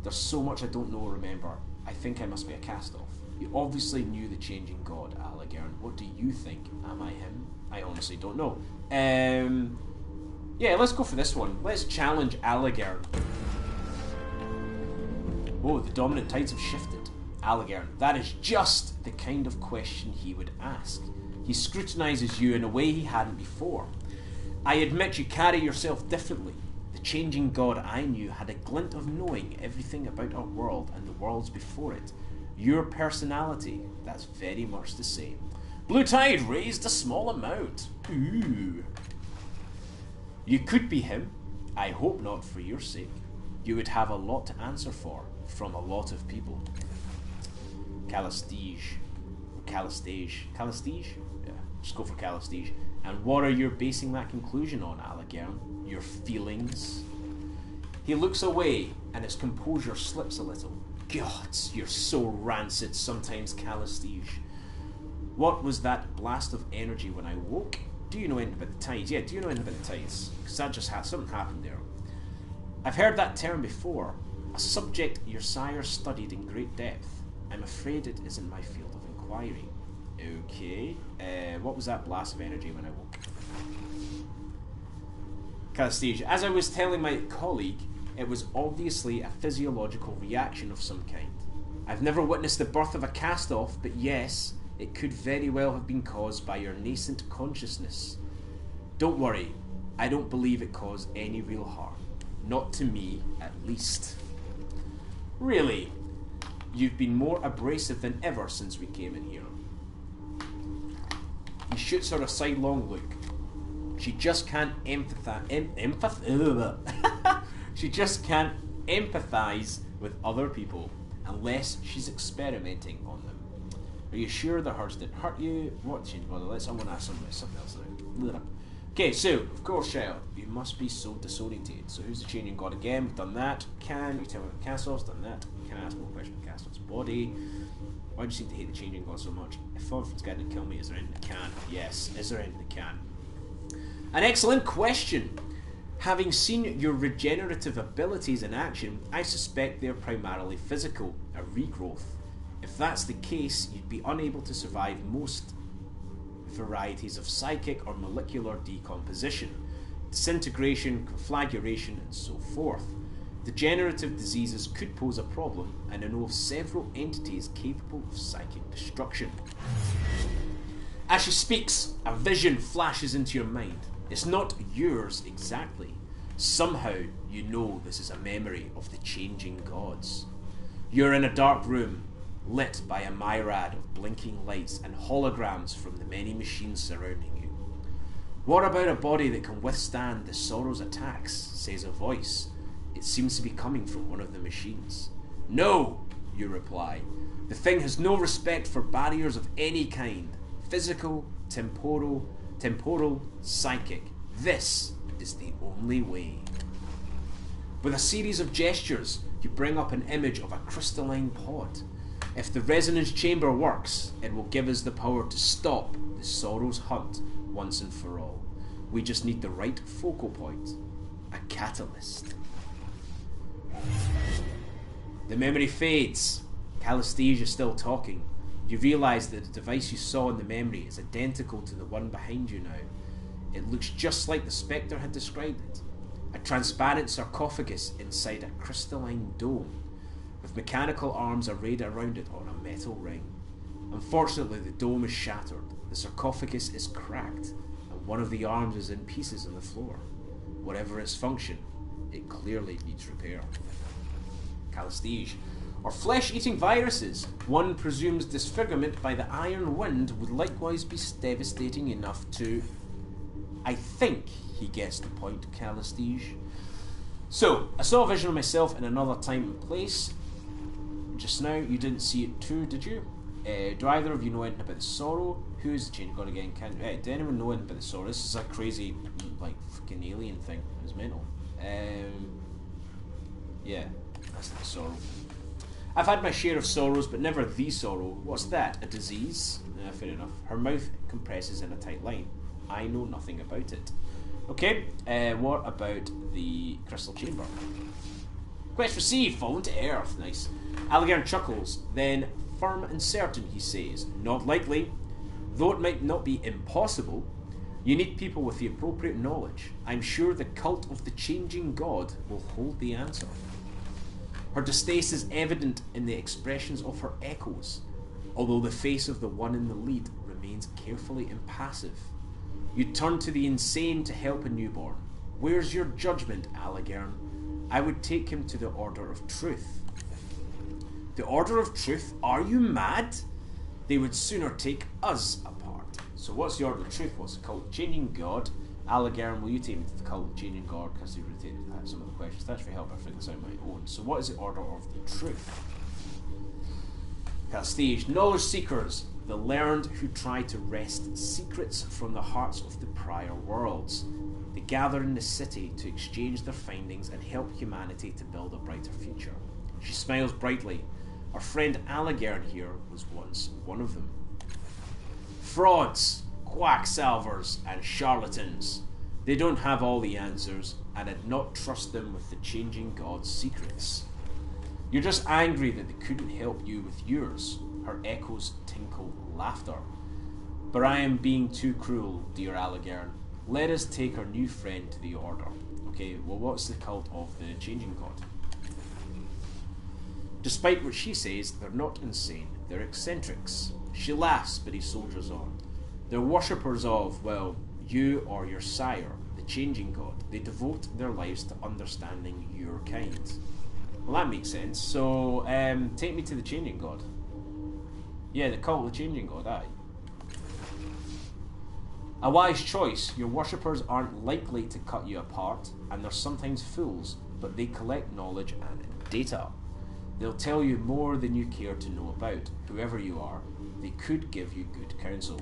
There's so much I don't know or remember. I think I must be a cast-off. You obviously knew the changing god, Aligern. What do you think? Am I him? I honestly don't know. Yeah, let's go for this one. Let's challenge Aligern. Oh, the dominant tides have shifted. Aligern, that is just the kind of question he would ask. He scrutinises you in a way he hadn't before. I admit you carry yourself differently. The changing god I knew had a glint of knowing everything about our world and the worlds before it. Your personality, that's very much the same. Blue tide raised a small amount. Ooh. You could be him. I hope not for your sake. You would have a lot to answer for from a lot of people. Calestige. Calestige? Yeah, just go for Calestige. And what are you basing that conclusion on, Aligern? Your feelings? He looks away, and his composure slips a little. Gods, you're so rancid sometimes, Calestige. What was that blast of energy when I woke? Do you know anything about the tides? Yeah, do you know anything about the tides? Because that just something happened there. I've heard that term before. A subject your sire studied in great depth. I'm afraid it isn't my field of inquiry. Okay. What was that blast of energy when I woke? Calestige. As I was telling my colleague, it was obviously a physiological reaction of some kind. I've never witnessed the birth of a cast-off, but yes, it could very well have been caused by your nascent consciousness. Don't worry, I don't believe it caused any real harm. Not to me, at least. Really, you've been more abrasive than ever since we came in here. He shoots her a sidelong look. She just can't She just can't empathize with other people unless she's experimenting on them. Are you sure the hurts didn't hurt you? What changed? Well, let's someone ask something else now. Okay, so, of course, child, you must be so disorientated. So, who's the changing god again? We've done that. Can you tell me about cast-offs? Done that. Can I ask more questions about cast-offs' body? Why do you seem to hate the changing god so much? If Thorford's going to kill me, is there anything that can? Yes, is there anything that can? An excellent question. Having seen your regenerative abilities in action, I suspect they're primarily physical, a regrowth. If that's the case, you'd be unable to survive most varieties of psychic or molecular decomposition, disintegration, conflagration, and so forth. Degenerative diseases could pose a problem, and I know of several entities capable of psychic destruction. As she speaks, a vision flashes into your mind. It's not yours exactly. Somehow you know this is a memory of the changing gods. You're in a dark room, lit by a myriad of blinking lights and holograms from the many machines surrounding you. What about a body that can withstand the sorrow's attacks? Says a voice. It seems to be coming from one of the machines. No, you reply. The thing has no respect for barriers of any kind. Physical, temporal, psychic. This is the only way. With a series of gestures, you bring up an image of a crystalline pod. If the resonance chamber works, it will give us the power to stop the sorrow's hunt once and for all. We just need the right focal point. A catalyst. The memory fades. Calestige is still talking. You realise that the device you saw in the memory is identical to the one behind you now. It looks just like the Spectre had described it. A transparent sarcophagus inside a crystalline dome, with mechanical arms arrayed around it on a metal ring. Unfortunately, the dome is shattered, the sarcophagus is cracked, and one of the arms is in pieces on the floor. Whatever its function, it clearly needs repair. Calestige. Or flesh-eating viruses. One presumes disfigurement by the iron wind would likewise be devastating enough to... I think he gets the point, Calestige. So, I saw a vision of myself in another time and place. Just now, you didn't see it too, did you? Do either of you know anything about the sorrow? Who is the change god again? Do anyone know anything about the sorrow? This is a crazy, like, fucking alien thing. It was mental. Yeah, that's the sorrow. I've had my share of sorrows, but never the sorrow. What's that? A disease? Fair enough. Her mouth compresses in a tight line. I know nothing about it. Okay, what about the crystal chamber? Quest received, fallen to earth. Nice. Allegaern chuckles, then firm and certain, he says. Not likely. Though it might not be impossible, you need people with the appropriate knowledge. I'm sure the cult of the changing god will hold the answer. Her distaste is evident in the expressions of her echoes, although the face of the one in the lead remains carefully impassive. You turn to the insane to help a newborn. Where's your judgment, Allegaern? I would take him to the Order of Truth. The Order of Truth? Are you mad? They would sooner take us apart. So what's the Order of Truth? What's the cult of changing god? Allegaern, will you take me to the cult of changing god? Because you rotated some of the questions. Thanks for helping me figure this out on my own. So what is the Order of the Truth? Calestige, knowledge seekers, the learned who try to wrest secrets from the hearts of the prior worlds. They gather in the city to exchange their findings and help humanity to build a brighter future. She smiles brightly. Our friend Allegaern here was once one of them. Frauds, quacksalvers, and charlatans. They don't have all the answers, and I'd not trust them with the changing god's secrets. You're just angry that they couldn't help you with yours. Her echoes tinkle laughter. But I am being too cruel, dear Allegaern. Let us take our new friend to the Order. Okay, well, what's the cult of the changing god? Despite what she says, they're not insane. They're eccentrics. She laughs, but he soldiers on. They're worshippers of, well, you or your sire, the changing god. They devote their lives to understanding your kind. Well, that makes sense. So, take me to the changing god. Yeah, the cult of the changing god, aye. A wise choice. Your worshippers aren't likely to cut you apart, and they're sometimes fools, but they collect knowledge and data. They'll tell you more than you care to know about. Whoever you are, they could give you good counsel.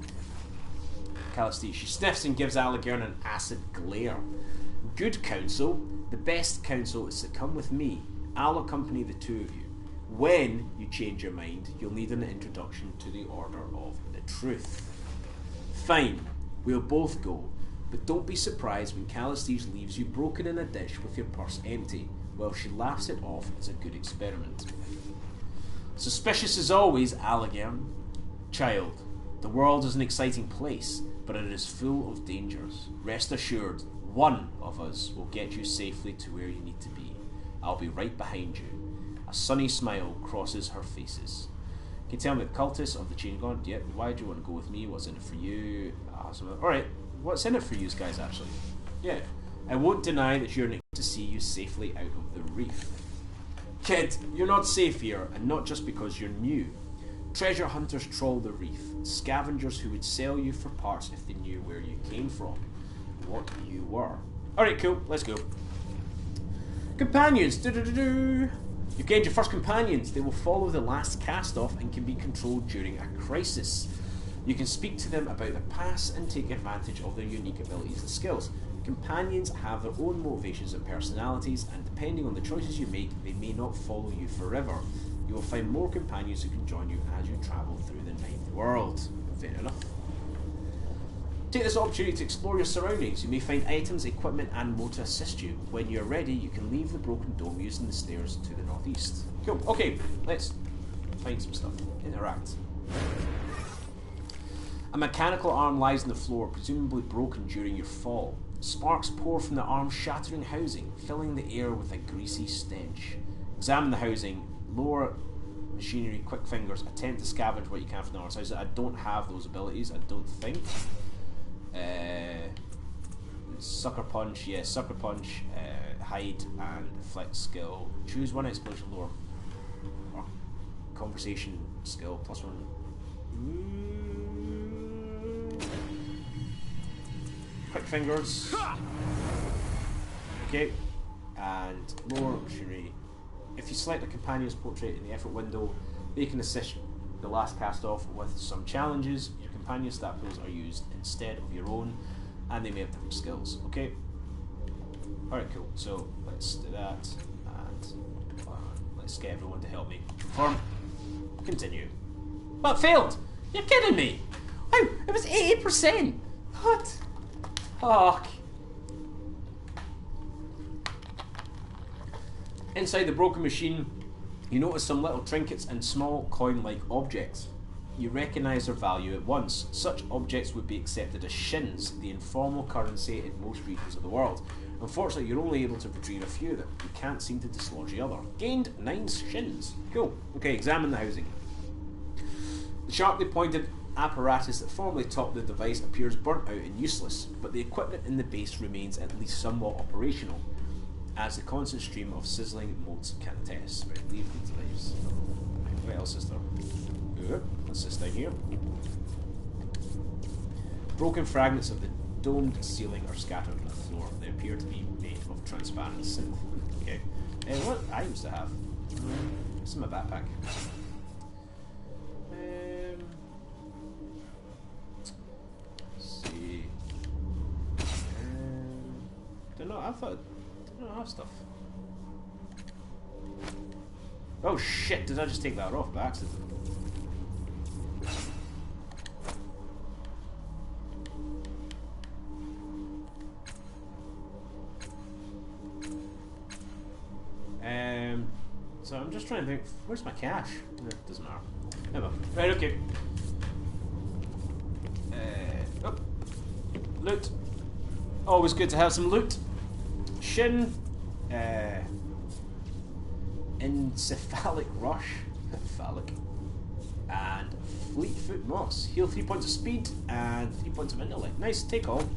Calestige, she sniffs and gives Allegaern an acid glare. Good counsel? The best counsel is to come with me. I'll accompany the two of you. When you change your mind, you'll need an introduction to the Order of the Truth. Fine, we'll both go, but don't be surprised when Calestige leaves you broken in a dish with your purse empty. Well, she laughs it off as a good experiment. Suspicious as always, Allegaern. Child, the world is an exciting place, but it is full of dangers. Rest assured, one of us will get you safely to where you need to be. I'll be right behind you. A sunny smile crosses her faces. Can you tell me the cultists of the chain god? Yep, why do you want to go with me? What's in it for you? Alright, what's in it for you guys actually? Yeah. I won't deny that you're to see you safely out of the reef. Kid, you're not safe here, and not just because you're new. Treasure hunters trawl the reef, scavengers who would sell you for parts if they knew where you came from, what you were. Alright, cool, let's go. Companions, You've gained your first companions. They will follow the last cast-off and can be controlled during a crisis. You can speak to them about their past and take advantage of their unique abilities and skills. Companions have their own motivations and personalities, and depending on the choices you make, they may not follow you forever. You will find more companions who can join you as you travel through the Ninth World. Fair enough. Take this opportunity to explore your surroundings. You may find items, equipment, and more to assist you. When you're ready, you can leave the broken dome using the stairs to the northeast. Cool. Okay, let's find some stuff. Interact. A mechanical arm lies on the floor, presumably broken during your fall. Sparks pour from the arm, shattering housing, filling the air with a greasy stench. Examine the housing. Lower machinery, quick fingers. Attempt to scavenge what you can from the armor's housing. I don't have those abilities, I don't think. Sucker punch, yes, sucker punch. Hide and flex skill. Choose one explosion lower. Or conversation skill +1. Quick fingers. Okay. And lower machinery. If you select a companion's portrait in the effort window, they can assist the last cast off with some challenges. Your companion stat pools are used instead of your own, and they may have different skills. Okay. Alright, cool. So let's do that, and let's get everyone to help me. Confirm. Continue. But failed! You're kidding me! Oh, it was 80%! What? Fuck. Inside the broken machine, you notice some little trinkets and small coin-like objects. You recognise their value at once. Such objects would be accepted as shins, the informal currency in most regions of the world. Unfortunately, you're only able to retrieve a few of them. You can't seem to dislodge the other. Gained 9 shins. Cool. Okay, examine the housing. The sharply pointed apparatus that formerly topped the device appears burnt out and useless, but the equipment in the base remains at least somewhat operational, as the constant stream of sizzling motes can attest. Right, leave the device. What else is there? What's this down here? Broken fragments of the domed ceiling are scattered on the floor. They appear to be made of transparent synth. Okay. What items to have? What's in my backpack? Let's see. Don't know. I thought. I don't have stuff. Oh shit! Did I just take that off by accident? So I'm just trying to think. Where's my cash? Doesn't matter. Never. Right. Okay. Oh. Loot. Always good to have some loot. Shin. Encephalic rush. Phallic. And fleetfoot moss. Heal 3 points of speed and 3 points of intellect. Nice. Take all.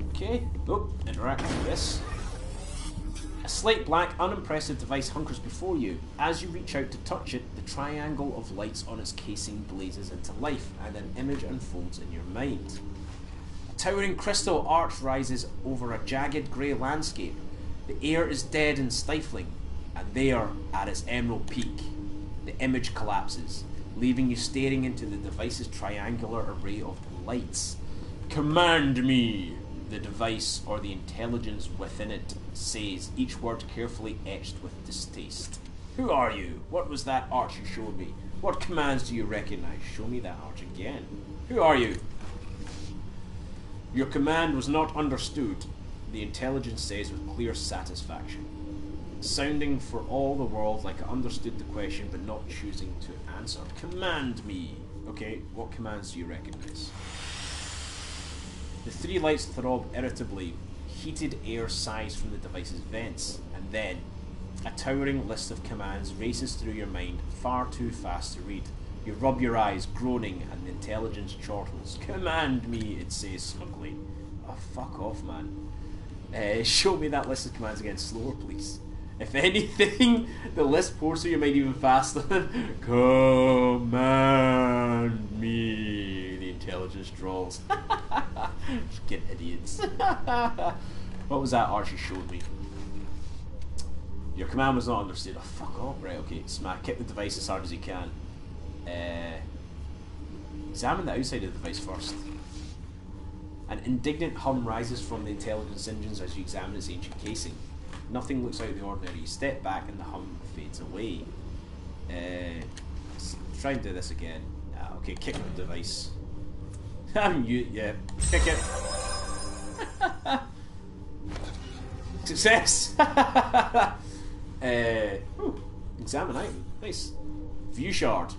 Okay. Oh. Interact with this. A slate black, unimpressive device hunkers before you. As you reach out to touch it, the triangle of lights on its casing blazes into life, and an image unfolds in your mind. A towering crystal arch rises over a jagged grey landscape. The air is dead and stifling, and there, at its emerald peak, the image collapses, leaving you staring into the device's triangular array of lights. Command me! The device, or the intelligence within it, says, each word carefully etched with distaste. Who are you? What was that arch you showed me? What commands do you recognize? Show me that arch again. Who are you? Your command was not understood, the intelligence says with clear satisfaction, sounding for all the world like I understood the question but not choosing to answer. Command me. Okay, what commands do you recognize? The 3 lights throb irritably. Heated air sighs from the device's vents, and then a towering list of commands races through your mind, far too fast to read. You rub your eyes, groaning, and the intelligence chortles. Command me, it says smugly. Oh, fuck off, man. Show me that list of commands again, slower, please. If anything, the list pours through your mind even faster. Command me, the intelligence drawls. Fucking idiots. What was that Archie showed me? Your command was not understood. Oh, fuck off. Right, okay. Smack. Kick the device as hard as you can. Examine the outside of the device first. An indignant hum rises from the intelligence engines as you examine its ancient casing. Nothing looks out of the ordinary. You step back and the hum fades away. Let's try and do this again. Okay, kick the device. Yeah, kick it. Success! Examine item. Nice. View shard.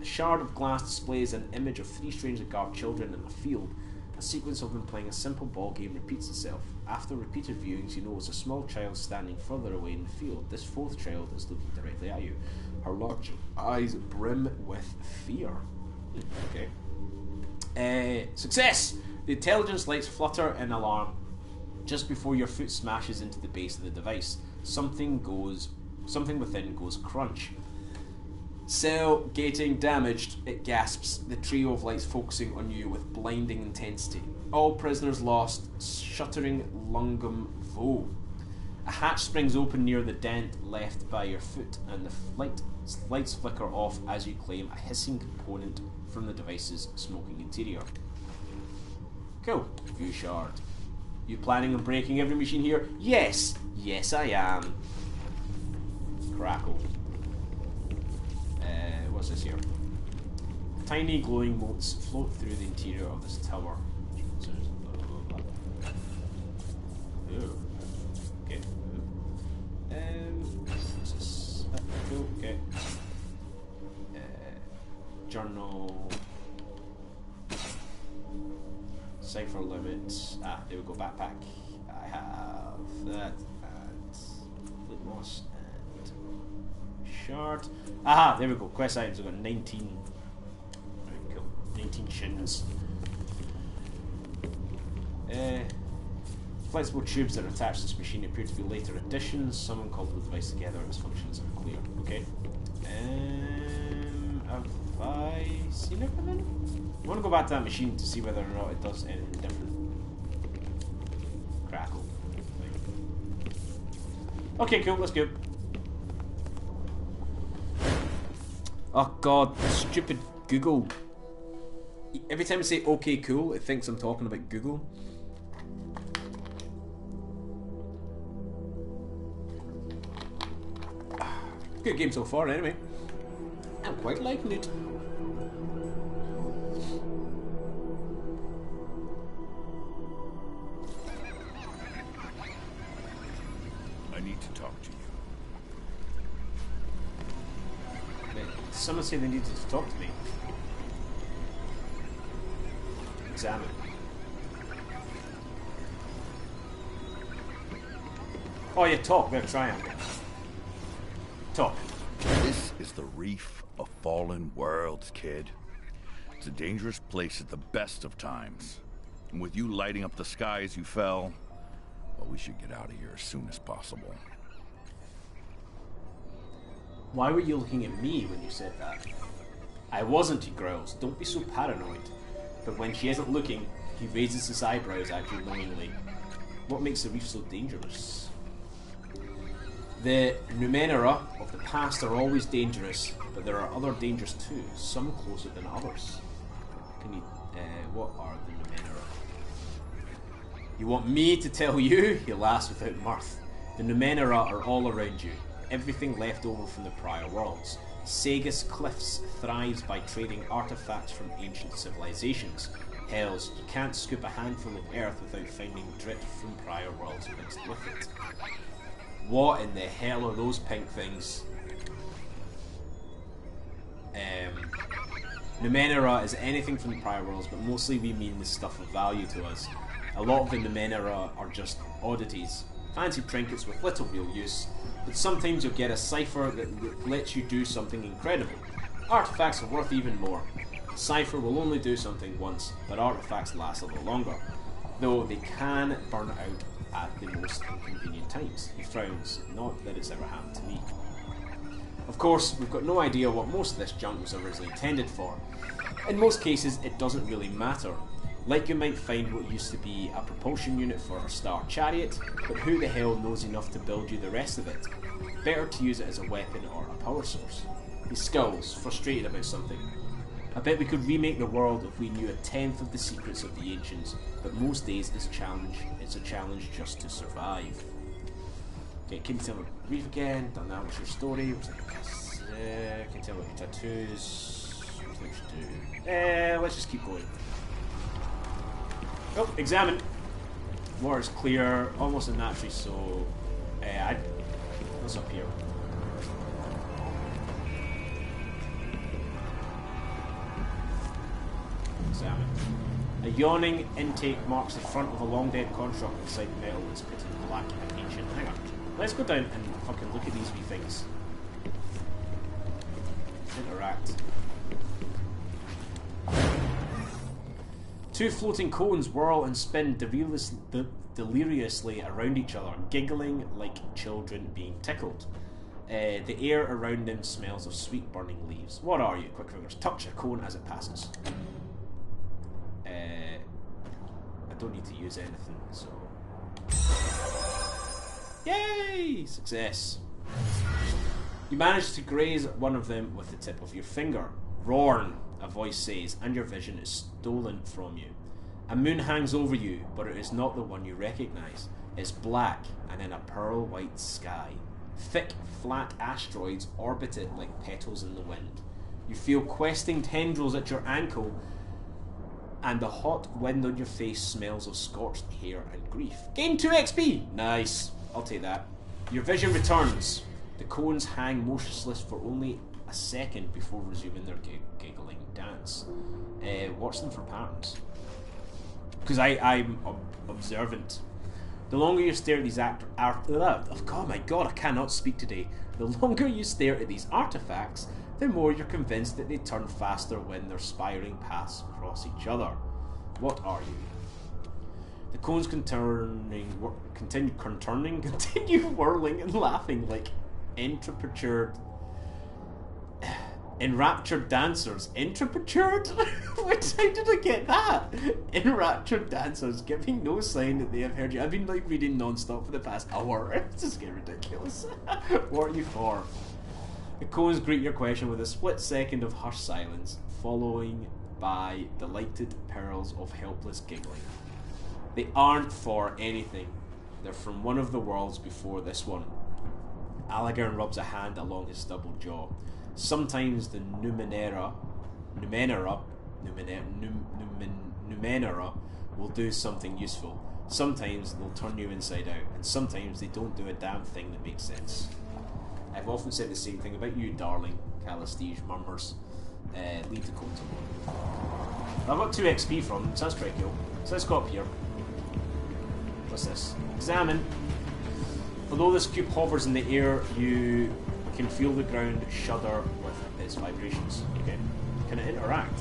A shard of glass displays an image of 3 strangely garbed children in a field. A sequence of them playing a simple ball game repeats itself. After repeated viewings, you notice a small child standing further away in the field. This 4th child is looking directly at you. Her large eyes brim with fear. Okay. Success! The intelligence lights flutter in alarm. Just before your foot smashes into the base of the device, something within goes crunch. Cell gating damaged, it gasps, the trio of lights focusing on you with blinding intensity. All prisoners lost, shuttering lungum vo. A hatch springs open near the dent left by your foot, and the lights flicker off as you claim a hissing component from the device's smoking interior. Cool. View shard. You planning on breaking every machine here? Yes! Yes, I am. Crackle. What's this here? Tiny glowing motes float through the interior of this tower. Ooh. Okay. What's this? Cool. Okay. Journal. Cipher limits. There we go. Backpack. I have that and flint moss and shard. Aha! There we go. Quest items. I've got 19. Right, cool. 19 shins. Flexible tubes that are attached to this machine appear to be later additions. Someone called the device together. Its functions are clear. Okay. Have I seen everything? I want to go back to that machine to see whether or not it does anything different. Crackle. Okay, cool. Let's go. Oh god, stupid Google. Every time I say okay, cool, it thinks I'm talking about Google. Good game so far, anyway. I'm quite liking it. I need to talk to you. Wait, someone said they needed to talk to me. Examine. Oh yeah, talk. We're trying. Talk. This is the reef of fallen worlds, kid. It's a dangerous place at the best of times. And with you lighting up the sky as you fell, well, we should get out of here as soon as possible. Why were you looking at me when you said that? I wasn't, he growls. Don't be so paranoid. But when she isn't looking, he raises his eyebrows at you knowingly. What makes the reef so dangerous? The Numenera of the past are always dangerous, but there are other dangers too, some closer than others. Can you, what are the Numenera? You want me to tell you? He laughs without mirth. The Numenera are all around you, everything left over from the prior worlds. Sagus Cliffs thrives by trading artifacts from ancient civilizations. Hells, you can't scoop a handful of earth without finding drift from prior worlds mixed with it. What in the hell are those pink things? Numenera is anything from the prior worlds, but mostly we mean the stuff of value to us. A lot of the Numenera are just oddities, fancy trinkets with little real use, but sometimes you'll get a cipher that lets you do something incredible. Artifacts are worth even more. A cipher will only do something once, but artifacts last a little longer, though they can burn out at the most inconvenient times. He frowns, not that it's ever happened to me. Of course, we've got no idea what most of this junk was originally intended for. In most cases, it doesn't really matter. Like you might find what used to be a propulsion unit for a star chariot, but who the hell knows enough to build you the rest of it? Better to use it as a weapon or a power source. He scowls, frustrated about something. I bet we could remake the world if we knew a tenth of the secrets of the ancients, but most days it's a challenge just to survive. Okay, can you tell me brief again? Done that. What's your story? What's that? Can you tell me what your tattoos? What do you do? Let's just keep going. Oh, examine. Water is clear, almost unnaturally so. What's up here? examine. A yawning intake marks the front of a long dead construct inside the metal that's pitted black and ancient. Hang on. Let's go down and fucking look at these wee things. Interact. Two floating cones whirl and spin deliriously around each other, giggling like children being tickled. The air around them smells of sweet burning leaves. What are you? Quick fingers. Touch a cone as it passes. I don't need to use anything, so... Yay! Success. You manage to graze one of them with the tip of your finger. Rorn, a voice says, and your vision is stolen from you. A moon hangs over you, but it is not the one you recognise. It's black and in a pearl white sky. Thick, flat asteroids orbit it like petals in the wind. You feel questing tendrils at your ankle, and the hot wind on your face smells of scorched hair and grief. Gain 2 XP! Nice. I'll take that. Your vision returns. The cones hang motionless for only a second before resuming their giggling dance. Watch them for patterns. Because I'm observant. The longer you stare at these oh my god, I cannot speak today. The longer you stare at these artifacts, the more you're convinced that they turn faster when their spiraling paths cross each other. What are you? The cones continue whirling and laughing like enraptured dancers. Enraptured? How did I get that? Enraptured dancers giving no sign that they have heard you. I've been like reading non-stop for the past hour. It's just getting ridiculous. What are you for? The cones greet your question with a split second of hushed silence, following by delighted pearls of helpless giggling. They aren't for anything. They're from one of the worlds before this one. Alligator rubs a hand along his stubbled jaw. Sometimes the Numenera will do something useful. Sometimes they'll turn you inside out, and sometimes they don't do a damn thing that makes sense. I've often said the same thing about you, darling, Calestige murmurs. Leave the cones alone. I've got 2 XP from them, so that's pretty cool. So let's go up here. What's this? Examine. Although this cube hovers in the air, you can feel the ground shudder with its vibrations. Okay. Can it interact?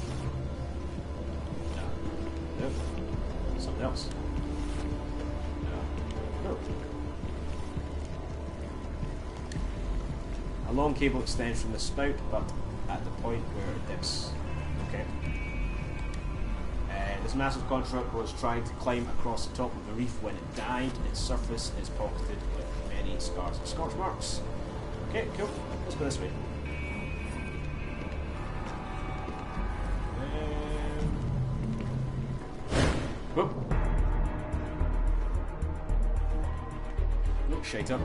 No. No. Something else. No. No. A long cable extends from the spout, but at the point where it dips. Okay. This massive construct was trying to climb across the top of the reef when it died. Its surface is pocketed with many scars and scorch marks. Okay, cool. Let's go this way. Whoop. Look, shater.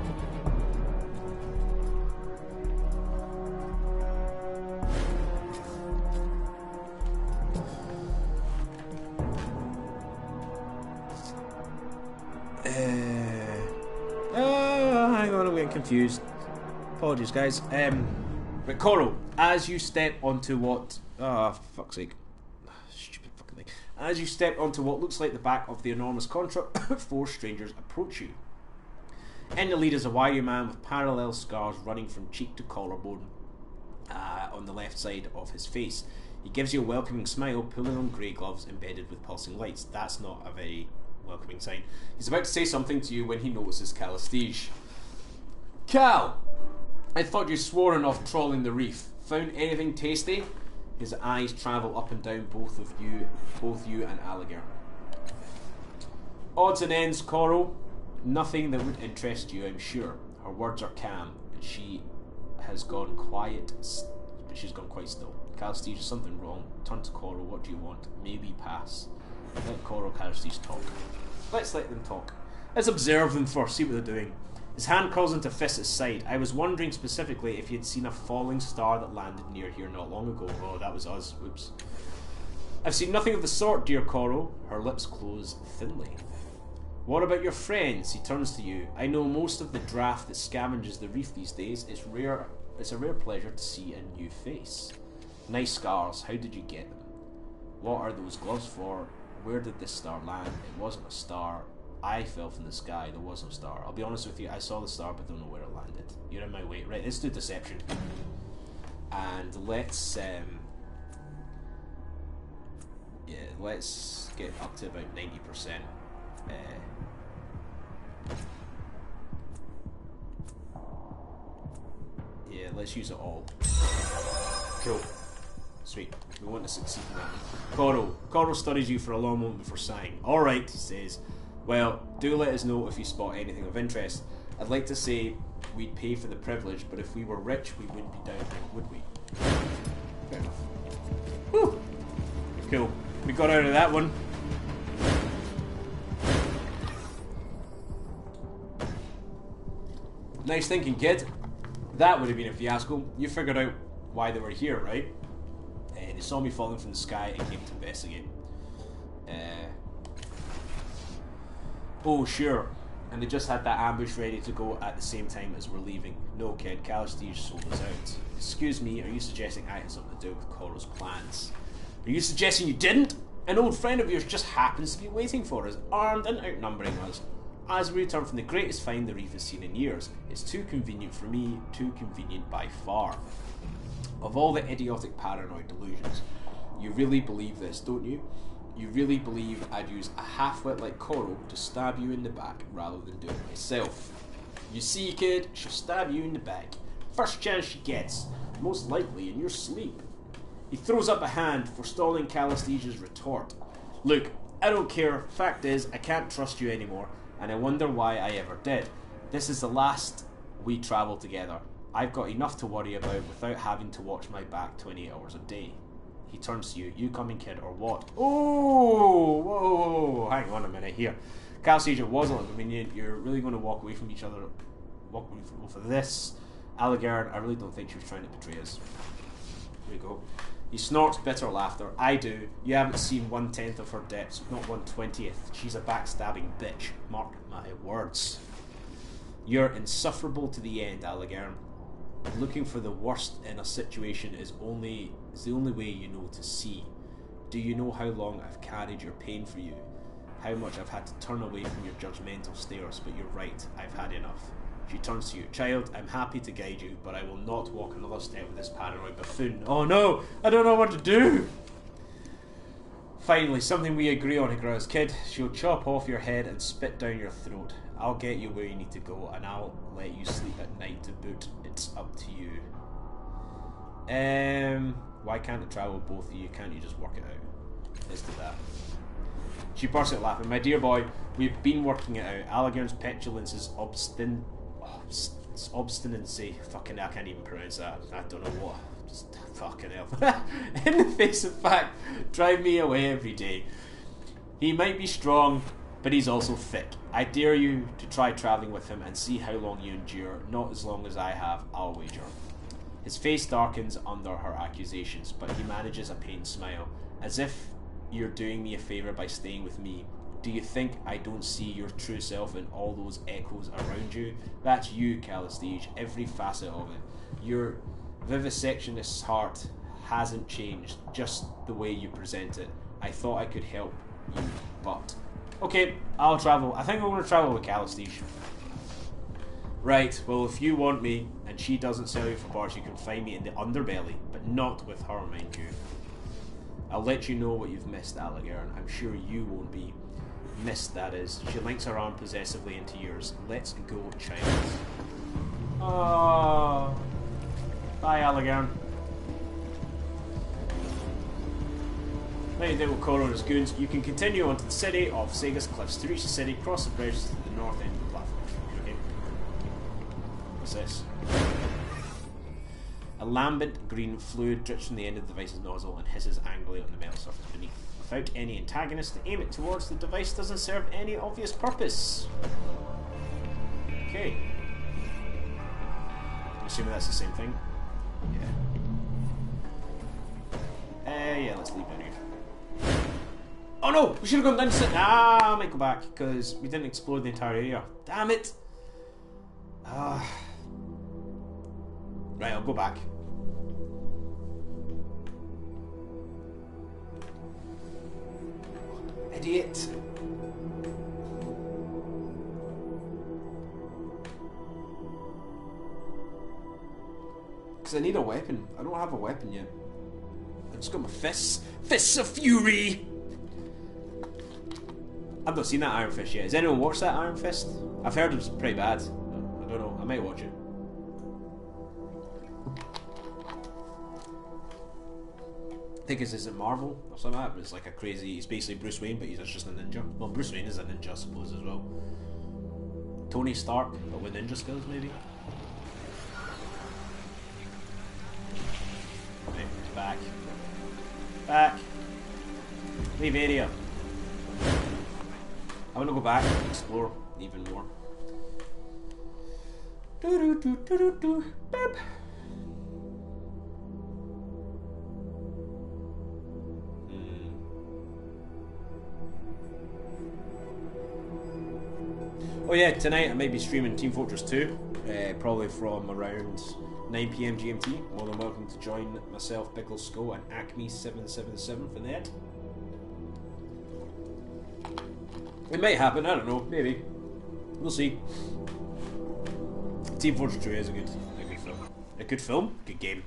Hang on, I'm getting confused. Apologies, guys. But Coro, as you step onto what... Ah, for fuck's sake. Stupid fucking thing. As you step onto what looks like the back of the enormous construct, 4 strangers approach you. In the lead is a wiry man with parallel scars running from cheek to collarbone on the left side of his face. He gives you a welcoming smile, pulling on grey gloves embedded with pulsing lights. That's not a very welcoming sign. He's about to say something to you when he notices Calestige. Cal! I thought you swore off trawling the reef. Found anything tasty? His eyes travel up and down both you and Alligator. Odds and ends, Coral. Nothing that would interest you, I'm sure. Her words are calm, but she's gone quite still. Calestige, is something wrong? Turn to Coral. What do you want? Maybe pass. Let Coral Calestige talk. Let's let them talk. Let's observe them first, see what they're doing. His hand curls into fist at his side. I was wondering specifically if you'd seen a falling star that landed near here not long ago. Oh, that was us. Whoops. I've seen nothing of the sort, dear Coral. Her lips close thinly. What about your friends? He turns to you. I know most of the draft that scavenges the reef these days. It's a rare pleasure to see a new face. Nice scars. How did you get them? What are those gloves for? Where did this star land? It wasn't a star. I fell from the sky. There was no star. I'll be honest with you, I saw the star but don't know where it landed. You're in my way. Right, let's do deception. And let's let's get up to about 90%. Yeah, let's use it all. Cool. Sweet. We want to succeed in that. Coral studies you for a long moment before sighing. Alright, he says. Well, do let us know if you spot anything of interest. I'd like to say we'd pay for the privilege, but if we were rich, we wouldn't be down here, would we? Fair enough. Whew. Cool. We got out of that one. Nice thinking, kid. That would have been a fiasco. You figured out why they were here, right? They saw me falling from the sky and came to investigate. Oh, sure. And they just had that ambush ready to go at the same time as we're leaving. No, kid, Calestige sold us out. Excuse me, are you suggesting I had something to do with Coral's plans? Are you suggesting you didn't? An old friend of yours just happens to be waiting for us, armed and outnumbering us. As we return from the greatest find the reef has seen in years, it's too convenient for me, too convenient by far. Of all the idiotic paranoid delusions, you really believe this, don't you? You really believe I'd use a half-wit like Coral to stab you in the back rather than do it myself. You see, kid, she'll stab you in the back. First chance she gets, most likely in your sleep. He throws up a hand, forestalling Calestige's retort. Look, I don't care. Fact is, I can't trust you anymore, and I wonder why I ever did. This is the last we travel together. I've got enough to worry about without having to watch my back 28 hours a day. He turns to you. You coming, kid, or what? Oh, whoa, hang on a minute here. Calestige, it wasn't convenient. You're really going to walk away from each other, walk away for this. Allegern, I really don't think she was trying to betray us. Here we go. He snorts bitter laughter. I do. You haven't seen 1/10 of her depths, not 1/20th. She's a backstabbing bitch. Mark my words. You're insufferable to the end, Allegern. Looking for the worst in a situation is the only way you know to see. Do you know how long I've carried your pain for you? How much I've had to turn away from your judgmental stares, but you're right, I've had enough. She turns to you. Child, I'm happy to guide you, but I will not walk another step with this paranoid buffoon. Oh no, I don't know what to do! Finally, something we agree on, he growls. Kid, she'll chop off your head and spit down your throat. I'll get you where you need to go, and I'll let you sleep at night to boot. It's up to you. Why can't I travel with both of you? Can't you just work it out? Let's do that. She bursts out laughing. My dear boy, we've been working it out. Allegern's petulance is obstinacy. Fucking hell, I can't even pronounce that. I don't know what. Just fucking hell. In the face of fact, drive me away every day. He might be strong, but he's also thick. I dare you to try travelling with him and see how long you endure. Not as long as I have, I'll wager. His face darkens under her accusations, but he manages a pained smile. As if you're doing me a favour by staying with me. Do you think I don't see your true self in all those echoes around you? That's you, Calestige, every facet of it. Your vivisectionist's heart hasn't changed, just the way you present it. I thought I could help you, but... Okay, I'll travel. I think I'm going to travel with Calestige. Right, well, if you want me, and she doesn't sell you for bars, you can find me in the underbelly, but not with her, mind you. I'll let you know what you've missed, Allegern. I'm sure you won't be. Missed, that is. She links her arm possessively into yours. Let's go, child. Oh. Bye, Allegern. Now you deal with Coral and his goons, you can continue on to the city of Sega's Cliffs. To reach the city, cross the bridge to the north end of the platform. Okay. What's this? A lambent green fluid drips from the end of the device's nozzle and hisses angrily on the metal surface beneath. Without any antagonist to aim it towards, the device doesn't serve any obvious purpose. Okay. I'm assuming that's the same thing. Yeah. Yeah, let's leave down here. Oh no! We should have gone down to... I might go back, because we didn't explore the entire area. Damn it! Right, I'll go back. gate. Because I need a weapon. I don't have a weapon yet. I just got my fists. Fists of Fury! I've not seen that Iron Fist yet. Has anyone watched that Iron Fist? I've heard it's pretty bad. I don't know. I might watch it. I think it's in Marvel or something like that, but it's like a crazy... He's basically Bruce Wayne, but he's just a ninja. Well, Bruce Wayne is a ninja, I suppose, as well. Tony Stark, but with ninja skills, maybe? Okay, he's back. Back! Leave area. I want to go back and explore even more. Beep. Oh yeah, tonight I might be streaming Team Fortress 2, probably from around 9 PM GMT. More than welcome to join myself, Pickle Skull, and Acme777 for that. It might happen, I don't know, maybe. We'll see. Team Fortress 2 is a good film. A good film? Good game.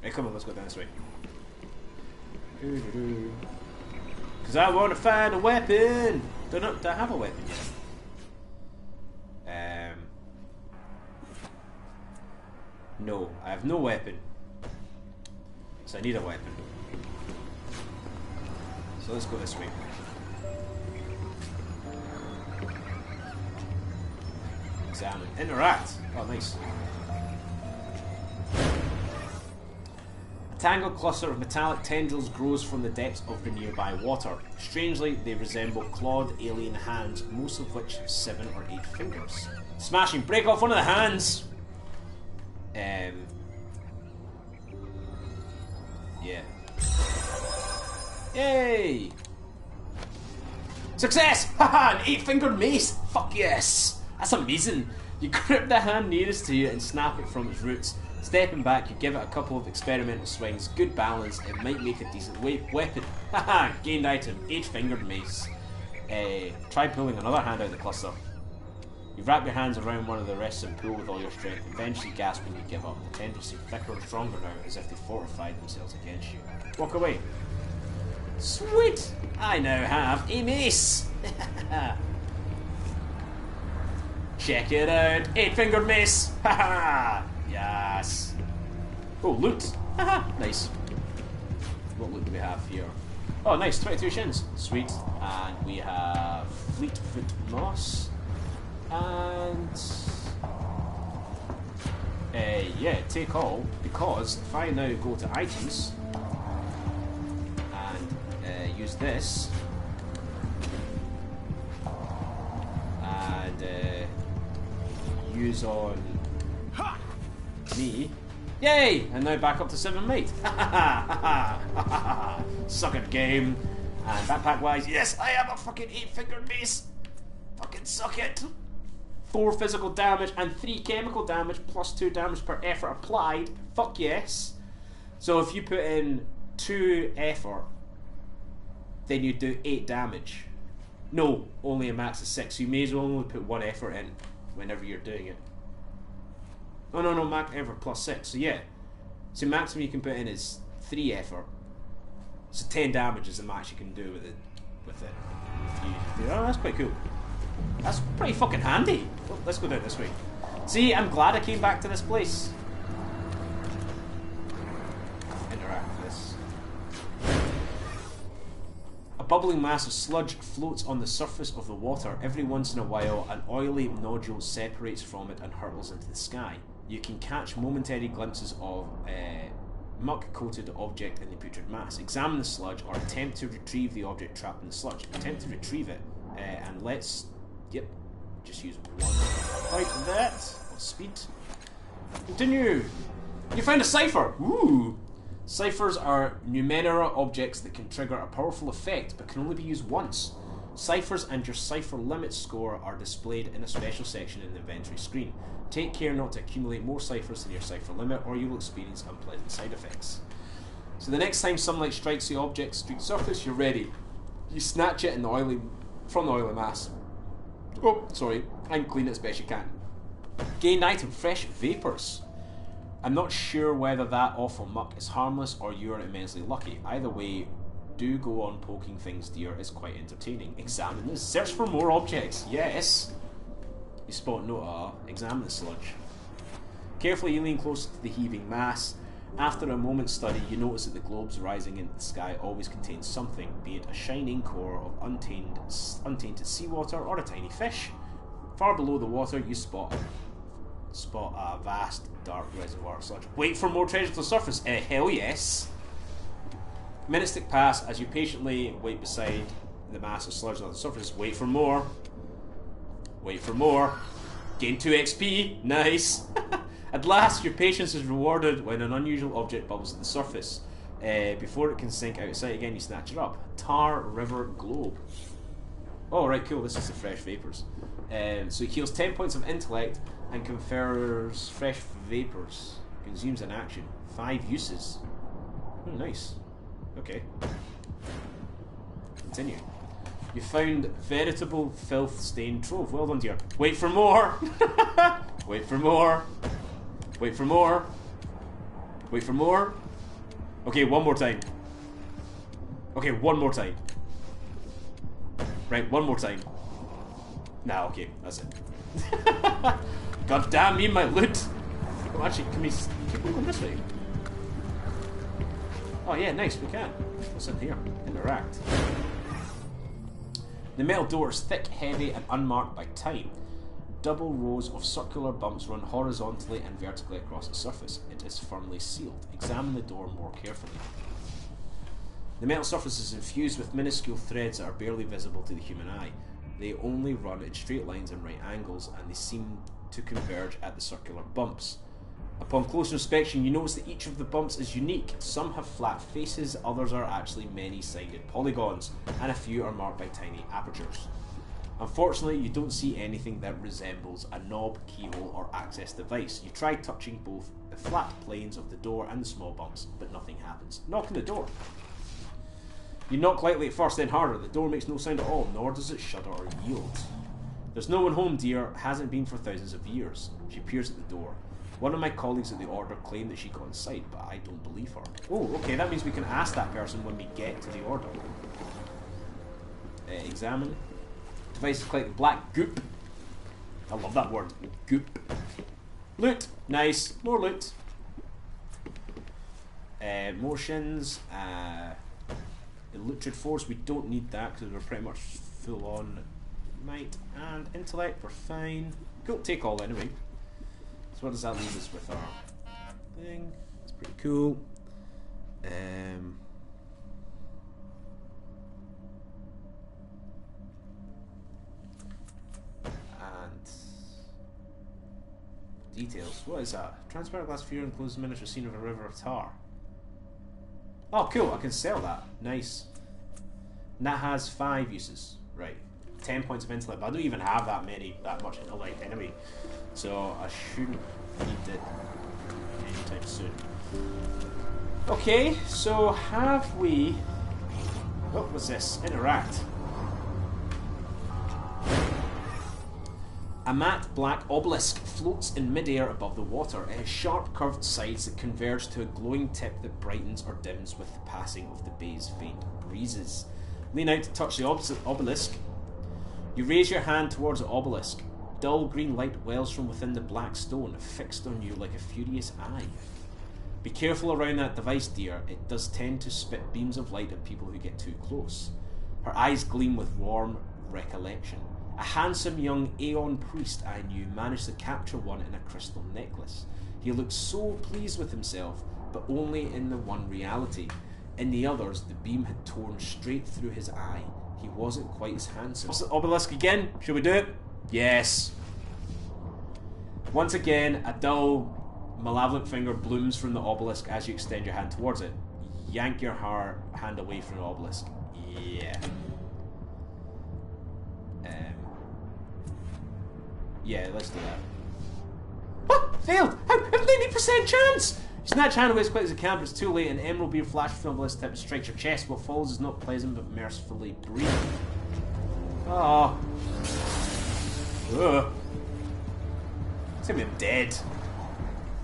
Right, come on, let's go down this way. Because I want to find a weapon! Do I have a weapon yet? No, I have no weapon. So I need a weapon. So let's go this way. Examine. Interact! Oh, nice. A tangled cluster of metallic tendrils grows from the depths of the nearby water. Strangely, they resemble clawed alien hands, most of which have 7 or 8 fingers. Smashing! Break off one of the hands! Yeah. Yay! Success! Haha! An 8-fingered mace! Fuck yes! That's amazing! You grip the hand nearest to you and snap it from its roots. Stepping back, you give it a couple of experimental swings. Good balance, it might make a decent weapon. Haha! Gained item, 8-fingered mace. Try pulling another hand out of the cluster. You wrap your hands around one of the wrists and pull with all your strength, eventually gasping you give up. The tendrils seem thicker and stronger now, as if they fortified themselves against you. Walk away. Sweet! I now have a mace! Check it out! 8-fingered mace! Haha! Yes! Oh, loot! Haha! Nice. What loot do we have here? Oh, nice! 22 shins. Sweet. And we have Fleetfoot Moss. And yeah, take all, because if I now go to items and use this and use on me, yay! And now back up to 7 mate. Suck it, game. And backpack wise, yes, I have a fucking 8-fingered mace. Fucking suck it. 4 physical damage and 3 chemical damage plus 2 damage per effort applied. Fuck yes. So if you put in 2 effort, then you do 8 damage. No, only a max of 6. So you may as well only put 1 effort in whenever you're doing it. Oh no, max effort plus 6. So yeah. So maximum you can put in is 3 effort. So 10 damage is the max you can do with it. Oh, that's quite cool. That's pretty fucking handy. Well, let's go down this way. See, I'm glad I came back to this place. Interact with this. A bubbling mass of sludge floats on the surface of the water. Every once in a while, an oily nodule separates from it and hurtles into the sky. You can catch momentary glimpses of a muck-coated object in the putrid mass. Examine the sludge or attempt to retrieve the object trapped in the sludge. Attempt to retrieve it, and let's... Yep, just use 1 point of that. Of speed. Continue. You found a cipher. Ooh. Ciphers are Numenera objects that can trigger a powerful effect, but can only be used once. Ciphers and your cipher limit score are displayed in a special section in the inventory screen. Take care not to accumulate more ciphers than your cipher limit, or you will experience unpleasant side effects. So the next time sunlight strikes the object's street surface, you're ready. You snatch it in the from the oily mass. Oh, sorry, and clean it as best you can. Gain item, fresh vapours. I'm not sure whether that awful muck is harmless or you're immensely lucky. Either way, do go on poking things, dear. It's quite entertaining. Examine this. Search for more objects. Yes. You spot no. Examine the sludge. Carefully, you lean close to the heaving mass. After a moment's study, you notice that the globes rising into the sky always contain something, be it a shining core of untainted seawater or a tiny fish. Far below the water, you spot a vast, dark reservoir of sludge. Wait for more treasure to the surface. Hell yes. Minutes tick past as you patiently wait beside the mass of sludge on the surface. Wait for more. Wait for more. Gain 2 XP. Nice. At last, your patience is rewarded when an unusual object bubbles at the surface. Before it can sink out of sight again, you snatch it up. Tar River Globe. Oh, right, cool. This is the fresh vapours. So it heals 10 points of intellect and confers fresh vapours. Consumes an action. 5 uses. Oh, nice. Okay. Continue. You found veritable filth-stained trove. Well done, dear. Wait for more! Wait for more! Wait for more! Wait for more! Okay, one more time. Okay, one more time. Right, one more time. Nah, okay, that's it. God damn me, my loot! Oh, actually, can we keep going this way? Oh yeah, nice, we can. What's in here? Interact. The metal door is thick, heavy, and unmarked by time. Double rows of circular bumps run horizontally and vertically across the surface. It is firmly sealed. Examine the door more carefully. The metal surface is infused with minuscule threads that are barely visible to the human eye. They only run in straight lines and right angles, and they seem to converge at the circular bumps. Upon closer inspection, you notice that each of the bumps is unique. Some have flat faces, others are actually many-sided polygons, and a few are marked by tiny apertures. Unfortunately, you don't see anything that resembles a knob, keyhole, or access device. You try touching both the flat planes of the door and the small bumps, but nothing happens. Knock on the door. You knock lightly at first, then harder. The door makes no sound at all, nor does it shudder or yield. There's no one home, dear. Hasn't been for thousands of years. She peers at the door. One of my colleagues at the Order claimed that she got inside, but I don't believe her. Oh, okay, that means we can ask that person when we get to the Order. Examine. Device is like black goop. I love that word. Goop. Loot. Nice. More loot. Motions. Electric force. We don't need that because we're pretty much full on might and intellect. We're fine. Cool. Take all anyway. So what does that leave us with our thing? It's pretty cool. And details. What is that? Transparent glass sphere encloses a miniature scene of a river of tar. Oh, cool. I can sell that. Nice. And that has 5 uses. Right. 10 points of intellect. But I don't even have that much intellect anyway. So I shouldn't need it anytime soon. Okay, so have we... Oh, what's this? Interact. A matte black obelisk floats in midair above the water. It has sharp curved sides that converge to a glowing tip that brightens or dims with the passing of the bay's faint breezes. Lean out to touch the obelisk. You raise your hand towards the obelisk. Dull green light wells from within the black stone, fixed on you like a furious eye. Be careful around that device, dear. It does tend to spit beams of light at people who get too close. Her eyes gleam with warm recollection. A handsome young Aeon priest I knew managed to capture one in a crystal necklace. He looked so pleased with himself, but only in the one reality. In the others, the beam had torn straight through his eye. He wasn't quite as handsome. What's the obelisk again? Shall we do it? Yes. Once again, a dull, malevolent finger blooms from the obelisk as you extend your hand towards it. Yank your hand away from the obelisk. Yeah. Yeah, let's do that. What? Failed! How? 90% chance! Snatch hand away as quick as it can, but it's too late. An emerald beam flashes from the ballistic tip and strikes your chest. What follows is not pleasant, but mercifully brief. Oh. Ugh. It's gonna be dead.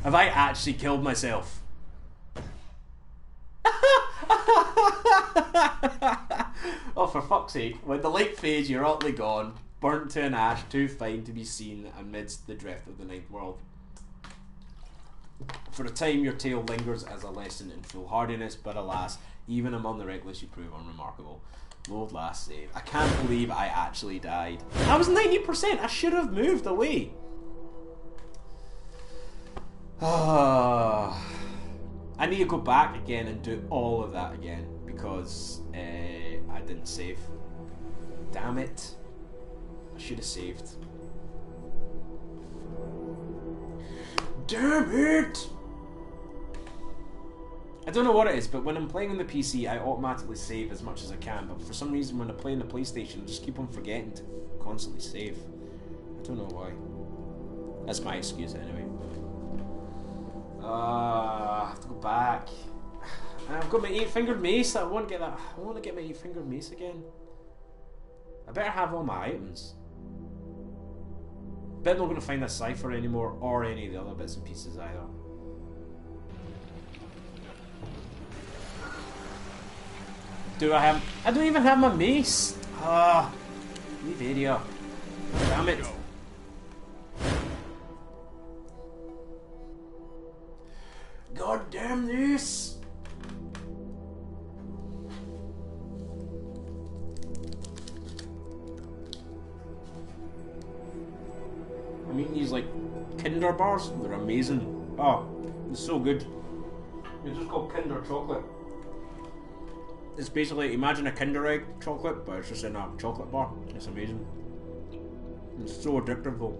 Have I actually killed myself? Oh, for fuck's sake. When the light fades, you're utterly gone, burnt to an ash, too fine to be seen amidst the drift of the ninth world. For a time, your tale lingers as a lesson in foolhardiness, but alas, even among the reckless, you prove unremarkable. Load last save. I can't believe I actually died. I was 90%. I should have moved away. I need to go back again and do all of that again because I didn't save. Damn it. I should have saved. Damn it! I don't know what it is, but when I'm playing on the PC, I automatically save as much as I can, but for some reason when I play on the PlayStation, I just keep on forgetting to constantly save. I don't know why. That's my excuse anyway. I have to go back. And I've got my 8-fingered mace. I want to get that. I want to get my 8-fingered mace again. I better have all my items. Bet I'm not going to find that cipher anymore, or any of the other bits and pieces either. Do I have? I don't even have my mace. Leave area. Damn it. God damn this! I'm eating these like Kinder bars. They're amazing. Oh, it's so good. It's just called Kinder chocolate. It's basically, imagine a Kinder egg chocolate, but it's just in a chocolate bar. It's amazing. It's so addictive though.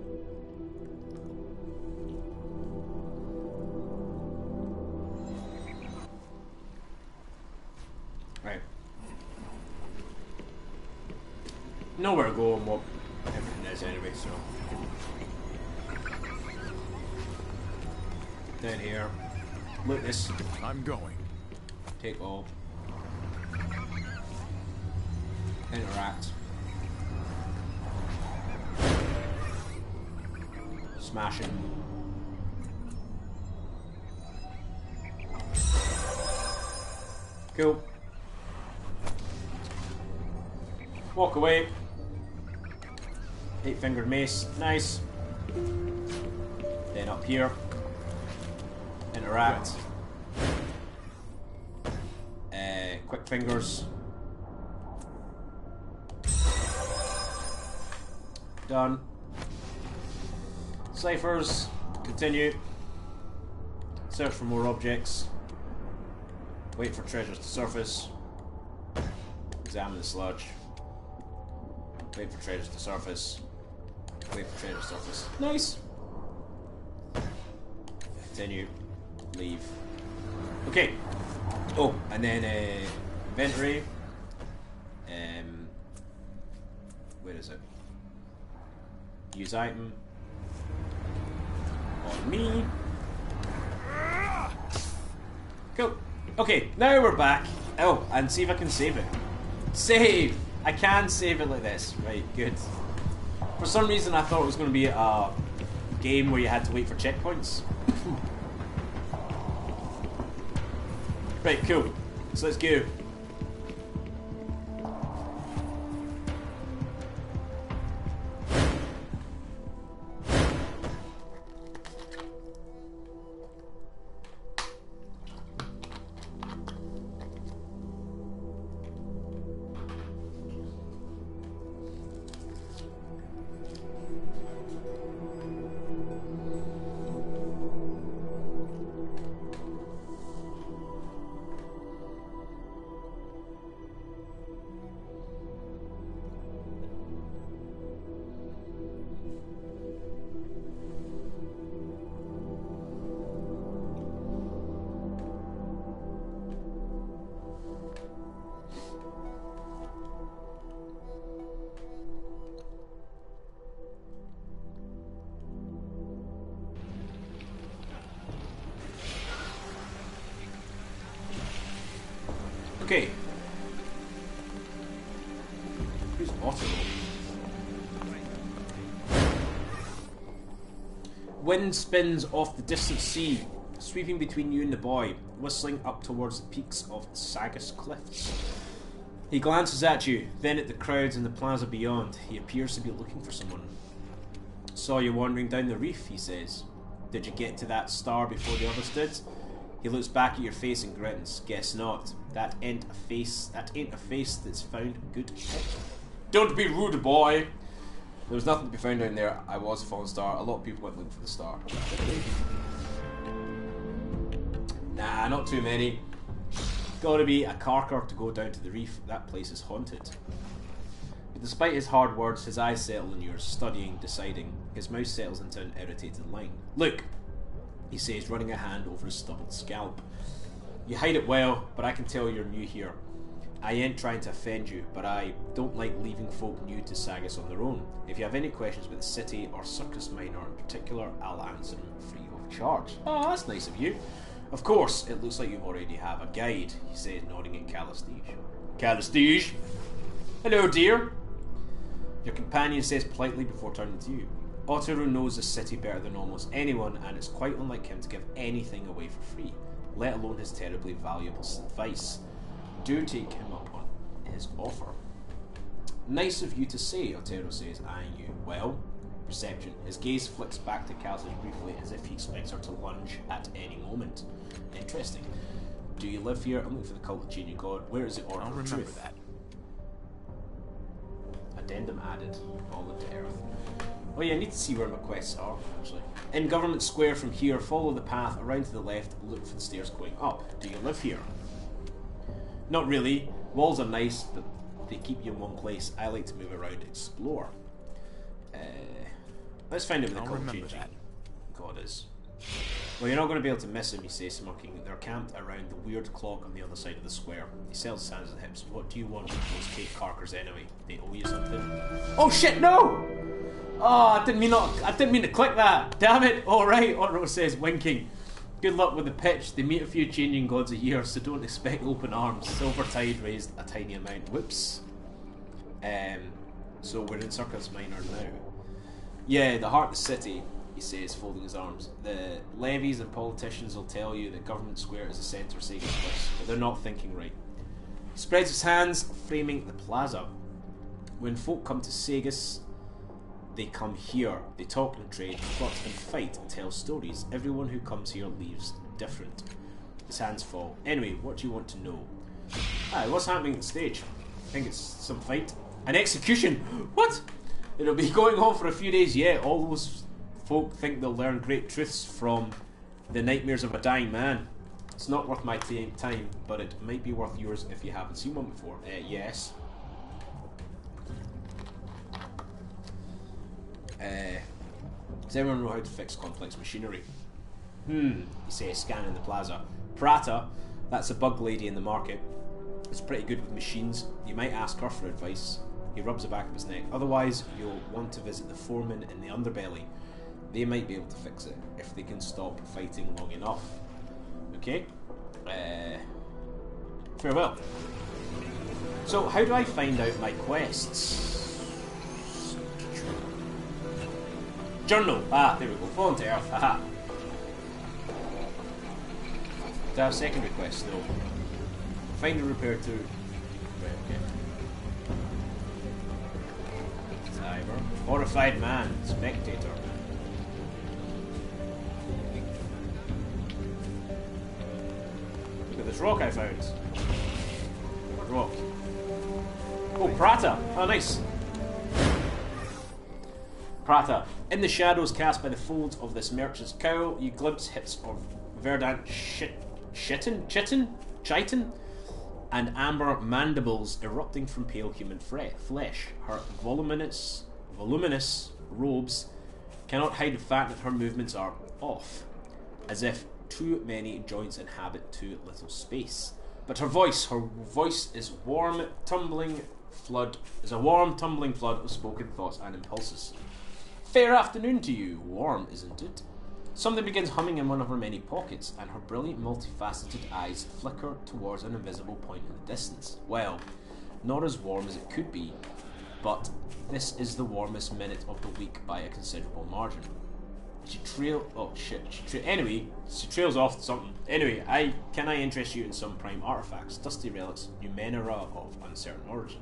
Right. Nowhere to go and what everything is anyway, so. Down here. Loot this. I'm going. Take all. Interact. Smash it. Cool. Walk away. 8-fingered mace. Nice. Then up here. Interact. Quick fingers. Done. Ciphers. Continue. Search for more objects. Wait for treasures to surface. Examine the sludge. Wait for treasures to surface. Wait for treasures to surface. Nice. Continue. Leave. Okay. Oh, and then inventory. Where is it? Use item. On me. Cool. Okay, now we're back. Oh, and see if I can save it. Save! I can save it like this. Right, good. For some reason I thought it was going to be a game where you had to wait for checkpoints. Right, cool. So let's go. Okay. Who's Otto? Wind spins off the distant sea, sweeping between you and the boy, whistling up towards the peaks of Sagus Cliffs. He glances at you, then at the crowds in the plaza beyond. He appears to be looking for someone. Saw you wandering down the reef, he says. Did you get to that star before the others did? He looks back at your face and grins. Guess not. That ain't a face that's found good. Don't be rude, boy. There was nothing to be found down there. I was a fallen star. A lot of people went looking for the star. Nah, not too many. Gotta be a carker to go down to the reef. That place is haunted. But despite his hard words, his eyes settle on yours, studying, deciding. His mouth settles into an irritated line. Look, he says, running a hand over his stubbled scalp. You hide it well, but I can tell you're new here. I ain't trying to offend you, but I don't like leaving folk new to Sagus on their own. If you have any questions about the city or Circus Minor in particular, I'll answer them free of charge. Oh, that's nice of you. Of course, it looks like you already have a guide, he says, nodding at Calistige. Calistige? Hello, dear. Your companion says politely before turning to you. Otteru knows the city better than almost anyone, and it's quite unlike him to give anything away for free, let alone his terribly valuable advice. Do take him up on his offer. Nice of you to say, Otteru says, eyeing you. Well, perception. His gaze flicks back to Calistige briefly, as if he expects her to lunge at any moment. Interesting. Do you live here? I'm looking for the cult of Genie God. Where is the Order of Truth? Remember that. Addendum added. Fallen to earth. Oh yeah, I need to see where my quests are, actually. In Government Square from here, follow the path around to the left, look for the stairs going up. Do you live here? Not really. Walls are nice, but they keep you in one place. I like to move around, explore. Let's find out where the cult of Genie God is. Well, you're not going to be able to miss him, he says, smirking. They're camped around the weird clock on the other side of the square. He sells his hands at the hips. What do you want from those cake carkers anyway? They owe you something? Oh shit, no! Oh, I didn't mean to click that. Damn it! Alright, Otto says, winking. Good luck with the pitch. They meet a few changing gods a year, so don't expect open arms. Silvertide raised a tiny amount. Whoops. So we're in Circus Minor now. Yeah, the heart of the city, he says, folding his arms. The levies and politicians will tell you that Government Square is the centre of Sagan's bliss, but they're not thinking right. He spreads his hands, framing the plaza. When folk come to Sagus, they come here. They talk and trade, plot and fight, and tell stories. Everyone who comes here leaves different. His hands fall. Anyway, what do you want to know? What's happening at the stage? I think it's some fight. An execution! What? It'll be going on for a few days yet. All those folk think they'll learn great truths from the nightmares of a dying man. It's not worth my time, but it might be worth yours if you haven't seen one before. Yes. Does everyone know how to fix complex machinery? He says, scanning the plaza. Prata, that's a bug lady in the market, is pretty good with machines. You might ask her for advice. He rubs the back of his neck. Otherwise, you'll want to visit the foreman in the underbelly. They might be able to fix it, if they can stop fighting long enough. Okay? Farewell. So, how do I find out my quests? Journal. There we go. Fallen to Earth. Haha. Do I have secondary quests? No. Find and repair to... Right, okay. Cyber. Horrified man. Spectator. Look at this rock I found. What rock? Oh, Prata. Oh, nice. Prata. In the shadows cast by the folds of this merchant's cowl, you glimpse hits of verdant chitin, and amber mandibles erupting from pale human flesh. Her voluminous robes cannot hide the fact that her movements are off, as if too many joints inhabit too little space. But her voice is a warm, tumbling flood of spoken thoughts and impulses. Fair afternoon to you. Warm, isn't it? Something begins humming in one of her many pockets, and her brilliant, multifaceted eyes flicker towards an invisible point in the distance. Well, not as warm as it could be, but this is the warmest minute of the week by a considerable margin. She trails off to something. Anyway, can I interest you in some prime artifacts, dusty relics, Numenera of uncertain origin?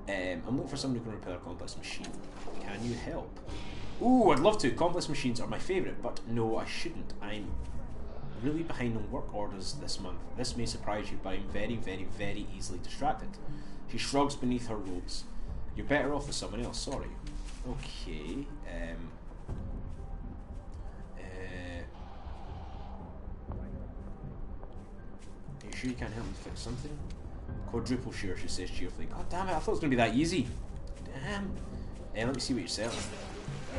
I'm looking for someone who can repair a complex machine. Can you help? Ooh, I'd love to. Complex machines are my favourite, but no, I shouldn't. I'm really behind on work orders this month. This may surprise you, but I'm very, very, very easily distracted. She shrugs beneath her robes. You're better off with someone else, sorry. Okay, are you sure you can't help me fix something? Quadruple sure, she says cheerfully. God damn it, I thought it was going to be that easy. Damn. Let me see what you're selling.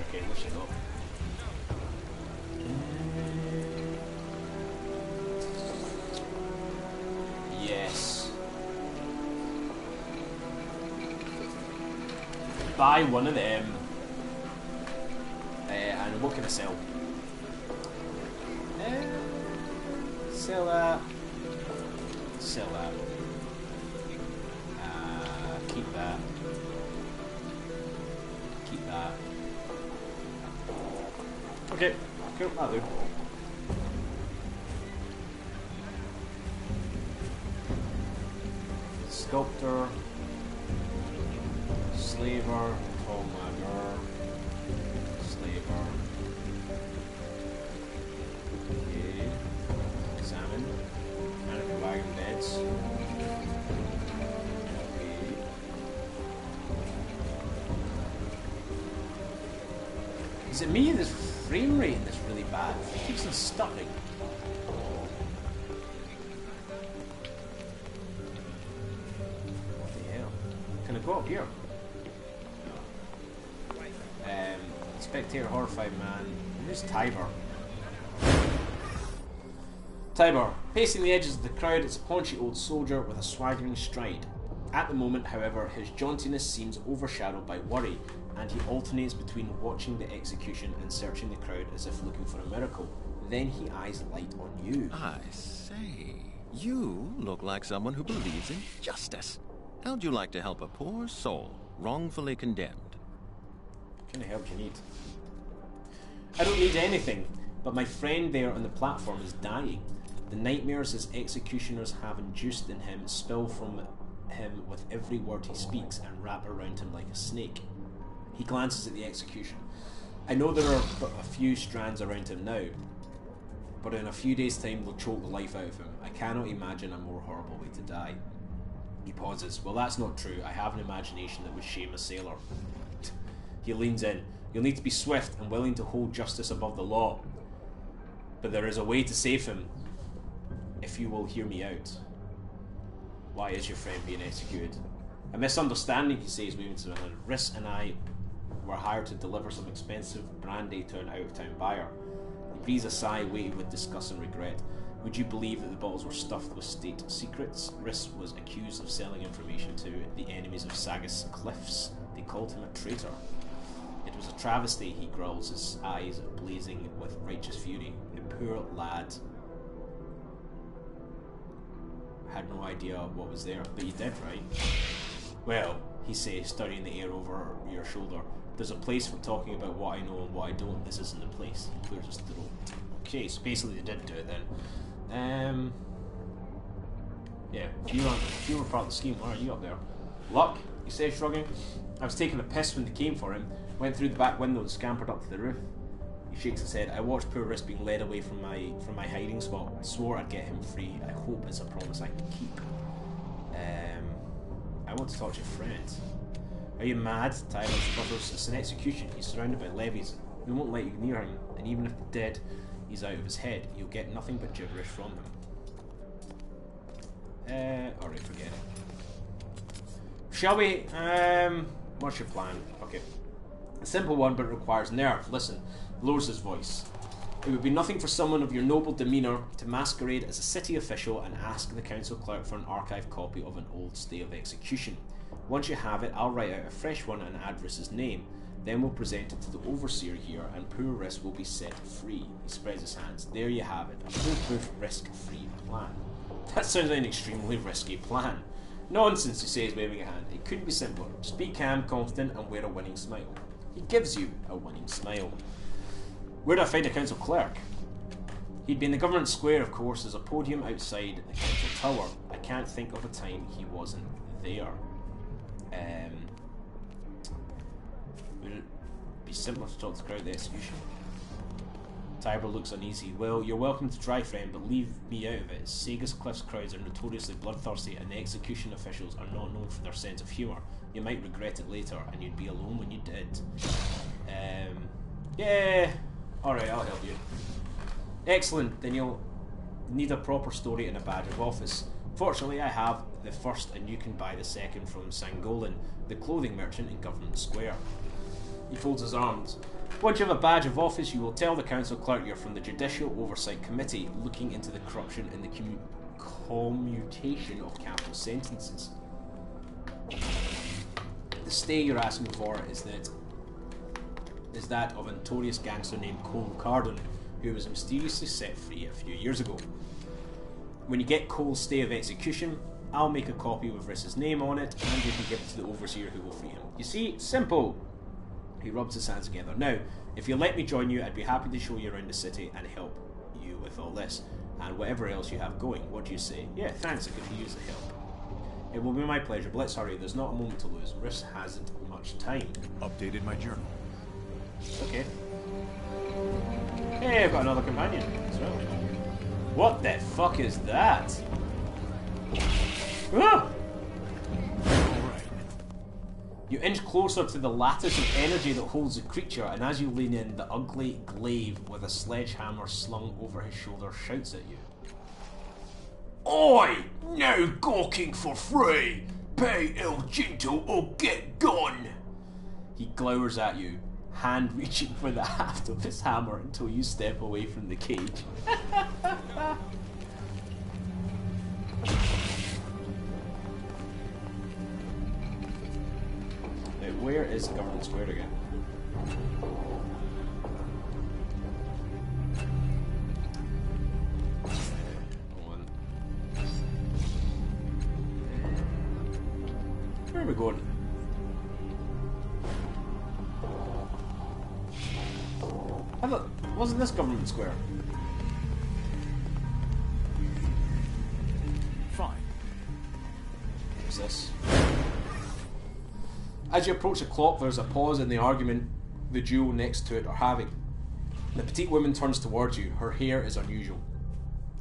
Okay, what's she got? Yes. Buy one of them. And what can I sell? Sell that. Sell that. Keep that. Keep that. Okay, cool, that'll do. Sculptor, Slaver, Tallmagger, Slaver. Okay. Examine. Mannequin wagon beds. Okay. Is it me? This frame rate is really bad. It keeps on stuttering. What the hell? Can I go up here? Spectator, horrified man. Who's Tiber? Tiber. Pacing the edges of the crowd, it's a paunchy old soldier with a swaggering stride. At the moment, however, his jauntiness seems overshadowed by worry, and he alternates between watching the execution and searching the crowd as if looking for a miracle. Then he eyes light on you. I say, you look like someone who believes in justice. How'd you like to help a poor soul wrongfully condemned? What kind of help do you need? I don't need anything, but my friend there on the platform is dying. The nightmares his executioners have induced in him spill from him with every word he speaks and wrap around him like a snake. He glances at the execution. I know there are but a few strands around him now, but in a few days' time they'll choke the life out of him. I cannot imagine a more horrible way to die. He pauses. Well, that's not true. I have an imagination that would shame a sailor. He leans in. You'll need to be swift and willing to hold justice above the law. But there is a way to save him, if you will hear me out. Why is your friend being executed? A misunderstanding, he says, moving to another. Rhys and I were hired to deliver some expensive brandy to an out-of-town buyer. He breathes a sigh, weighted with disgust and regret. Would you believe that the bottles were stuffed with state secrets? Rhys was accused of selling information to the enemies of Sagas Cliffs. They called him a traitor. It was a travesty, he growls, his eyes blazing with righteous fury. The poor lad had no idea what was there, but you did, right? Well, he says, studying the air over your shoulder. There's a place for talking about what I know and what I don't. This isn't the place. He clears his throat. Okay, so basically they did do it then. Yeah, you were part of the scheme. Why aren't you up there? Luck, he says, shrugging. I was taking a piss when they came for him. Went through the back window and scampered up to the roof. He shakes his head. I watched poor Rhys being led away from my hiding spot. Swore I'd get him free. I hope it's a promise I can keep. I want to talk to your friend. Are you mad? Tyler splutters. It's an execution. He's surrounded by levies. We won't let you near him, and even if they're dead, he's out of his head. You'll get nothing but gibberish from him. Alright, forget it. Shall we? What's your plan? Okay. A simple one, but it requires nerve. Listen, lowers his voice. It would be nothing for someone of your noble demeanour to masquerade as a city official and ask the council clerk for an archived copy of an old stay of execution. Once you have it, I'll write out a fresh one and add Rhys's name. Then we'll present it to the overseer here, and poor Risk will be set free. He spreads his hands. There you have it, a foolproof, risk-free plan. That sounds like an extremely risky plan. Nonsense, he says, waving a hand. It couldn't be simpler. Just be calm, confident, and wear a winning smile. He gives you a winning smile. Where do I find a council clerk? He'd be in the government square, of course. There's a podium outside the council tower. I can't think of a time he wasn't there. Would it be simpler to talk to the crowd at the execution? Tiber looks uneasy. Well, you're welcome to try, friend, but leave me out of it. Sega's Cliff's crowds are notoriously bloodthirsty, and the execution officials are not known for their sense of humour. You might regret it later, and you'd be alone when you did. Yeah. Alright, I'll help you. Excellent. Then you'll need a proper story and a badge of office. Fortunately, I have the first, and you can buy the second from Sangolin, the clothing merchant in Government Square. He folds his arms. Once you have a badge of office, you will tell the council clerk you're from the Judicial Oversight Committee, looking into the corruption and the commutation of capital sentences. The stay you're asking for is that of a notorious gangster named Cole Cardon, who was mysteriously set free a few years ago. When you get Cole's stay of execution, I'll make a copy with Riss's name on it, and you can give it to the overseer who will free him. You see? Simple! He rubs his hands together. Now, if you'll let me join you, I'd be happy to show you around the city and help you with all this, and whatever else you have going. What do you say? Yeah, thanks, I could use the help. It will be my pleasure, but let's hurry. There's not a moment to lose. Riss hasn't much time. Updated my journal. Okay. Hey, I've got another companion as well. What the fuck is that? Ah! You inch closer to the lattice of energy that holds the creature, and as you lean in, the ugly glaive with a sledgehammer slung over his shoulder shouts at you. Oi! No gawking for free! Pay El Jinto or get gone! He glowers at you, hand reaching for the haft of his hammer until you step away from the cage. Now, where is Government Square again? Where are we going? I thought, wasn't this Government Square? Fine. What's this? As you approach the clock, there's a pause in the argument the duo next to it are having. The petite woman turns towards you. Her hair is unusual,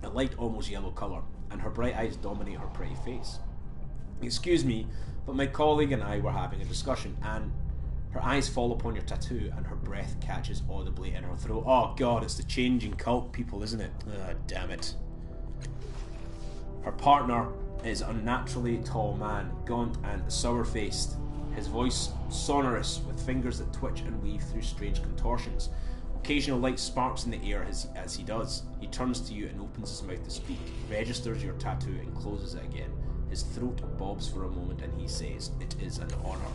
a light, almost yellow colour, and her bright eyes dominate her pretty face. Excuse me, but my colleague and I were having a discussion, and her eyes fall upon your tattoo, and her breath catches audibly in her throat. Oh god, it's the changing cult people, isn't it? Damn it. Her partner is a unnaturally tall man, gaunt and sour-faced. His voice sonorous, with fingers that twitch and weave through strange contortions. Occasional light sparks in the air as he does. He turns to you and opens his mouth to speak, registers your tattoo and closes it again. His throat bobs for a moment and he says, "It is an honour."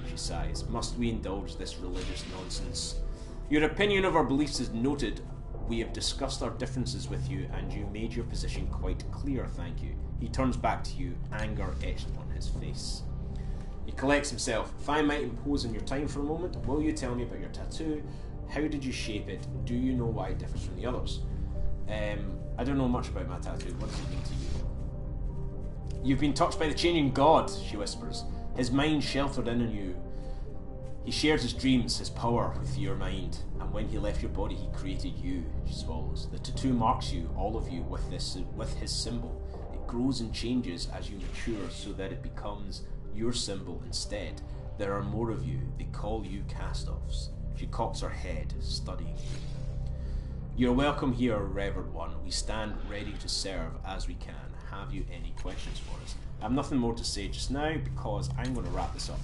She sighs. Must we indulge this religious nonsense? Your opinion of our beliefs is noted. We have discussed our differences with you and you made your position quite clear, thank you. He turns back to you, anger etched on his face. He collects himself. If I might impose on your time for a moment, will you tell me about your tattoo? How did you shape it? Do you know why it differs from the others? I don't know much about my tattoo. What does it mean to you? You've been touched by the changing god, she whispers. His mind sheltered in on you. He shared his dreams, his power with your mind, and when he left your body, he created you, she swallows. The tattoo marks you, all of you, with his symbol. It grows and changes as you mature so that it becomes your symbol instead. There are more of you. They call you cast-offs. She cocks her head, studying you. You're welcome here, Reverend One. We stand ready to serve as we can. Have you any questions for us? I have nothing more to say just now because I'm going to wrap this up.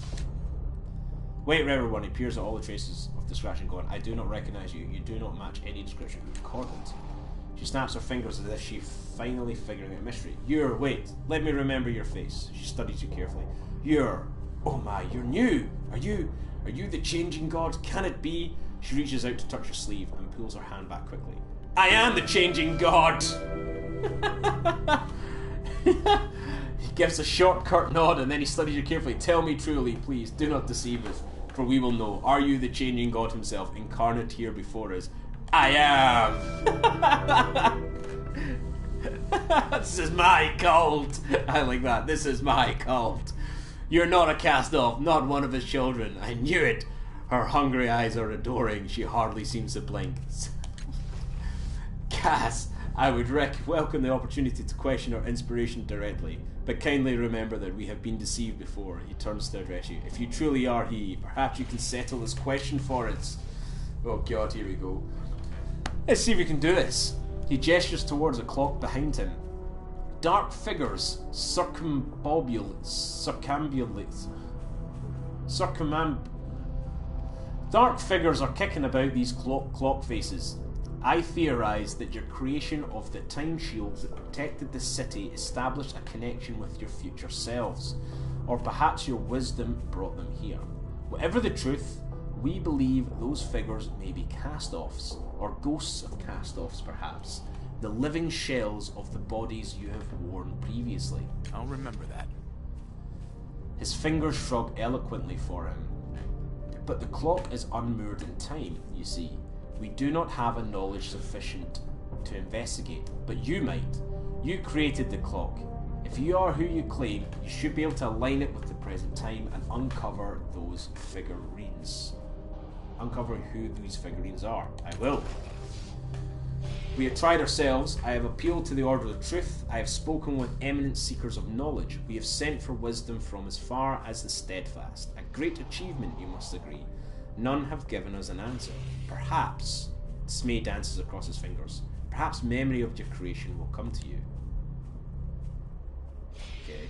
Wait, Reverend One. He peers at all the traces of the scratching, going, I do not recognize you. You do not match any description recorded. She snaps her fingers as if she finally figuring out a mystery. Wait, let me remember your face. She studies you carefully. Oh my, you're new. Are Are you the changing god? Can it be? She reaches out to touch her sleeve and pulls her hand back quickly. I am the changing god! He gives a short, curt nod and then he studies you carefully. Tell me truly, please, do not deceive us, for we will know. Are you the changing god himself, incarnate here before us? I am! This is my cult! I like that. This is my cult. You're not a cast-off, not one of his children. I knew it. Her hungry eyes are adoring. She hardly seems to blink. Cass, I would welcome the opportunity to question our inspiration directly, but kindly remember that we have been deceived before. He turns to address you. If you truly are he, perhaps you can settle this question for us. Oh god, here we go. Let's see if we can do this. He gestures towards a clock behind him. Dark figures Dark figures are kicking about these clock faces. I theorize that your creation of the time shields that protected the city established a connection with your future selves, or perhaps your wisdom brought them here. Whatever the truth, we believe those figures may be cast-offs, or ghosts of cast-offs perhaps, the living shells of the bodies you have worn previously. I'll remember that. His fingers shrug eloquently for him. But the clock is unmoored in time, you see. We do not have a knowledge sufficient to investigate, but you might. You created the clock. If you are who you claim, you should be able to align it with the present time and uncover those figurines. Uncover who these figurines are. I will. We have tried ourselves. I have appealed to the order of truth. I have spoken with eminent seekers of knowledge. We have sent for wisdom from as far as the steadfast. A great achievement, you must agree. None have given us an answer. Perhaps, dismay dances across his fingers, perhaps memory of your creation will come to you. Okay.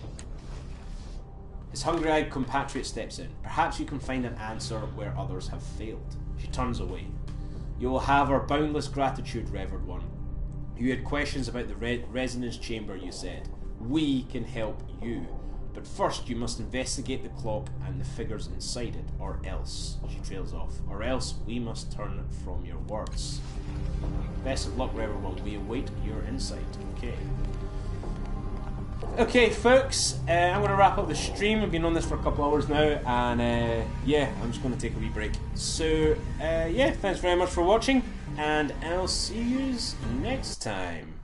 His hungry-eyed compatriot steps in. Perhaps you can find an answer where others have failed. She turns away. You will have our boundless gratitude, Revered One. You had questions about the resonance chamber, you said. We can help you. But first you must investigate the clock and the figures inside it, or else, she trails off, or else we must turn from your words. Best of luck, Revered One. We await your insight. Okay, folks, I'm going to wrap up the stream. I've been on this for a couple hours now, and yeah, I'm just going to take a wee break. So, yeah, thanks very much for watching, and I'll see you next time.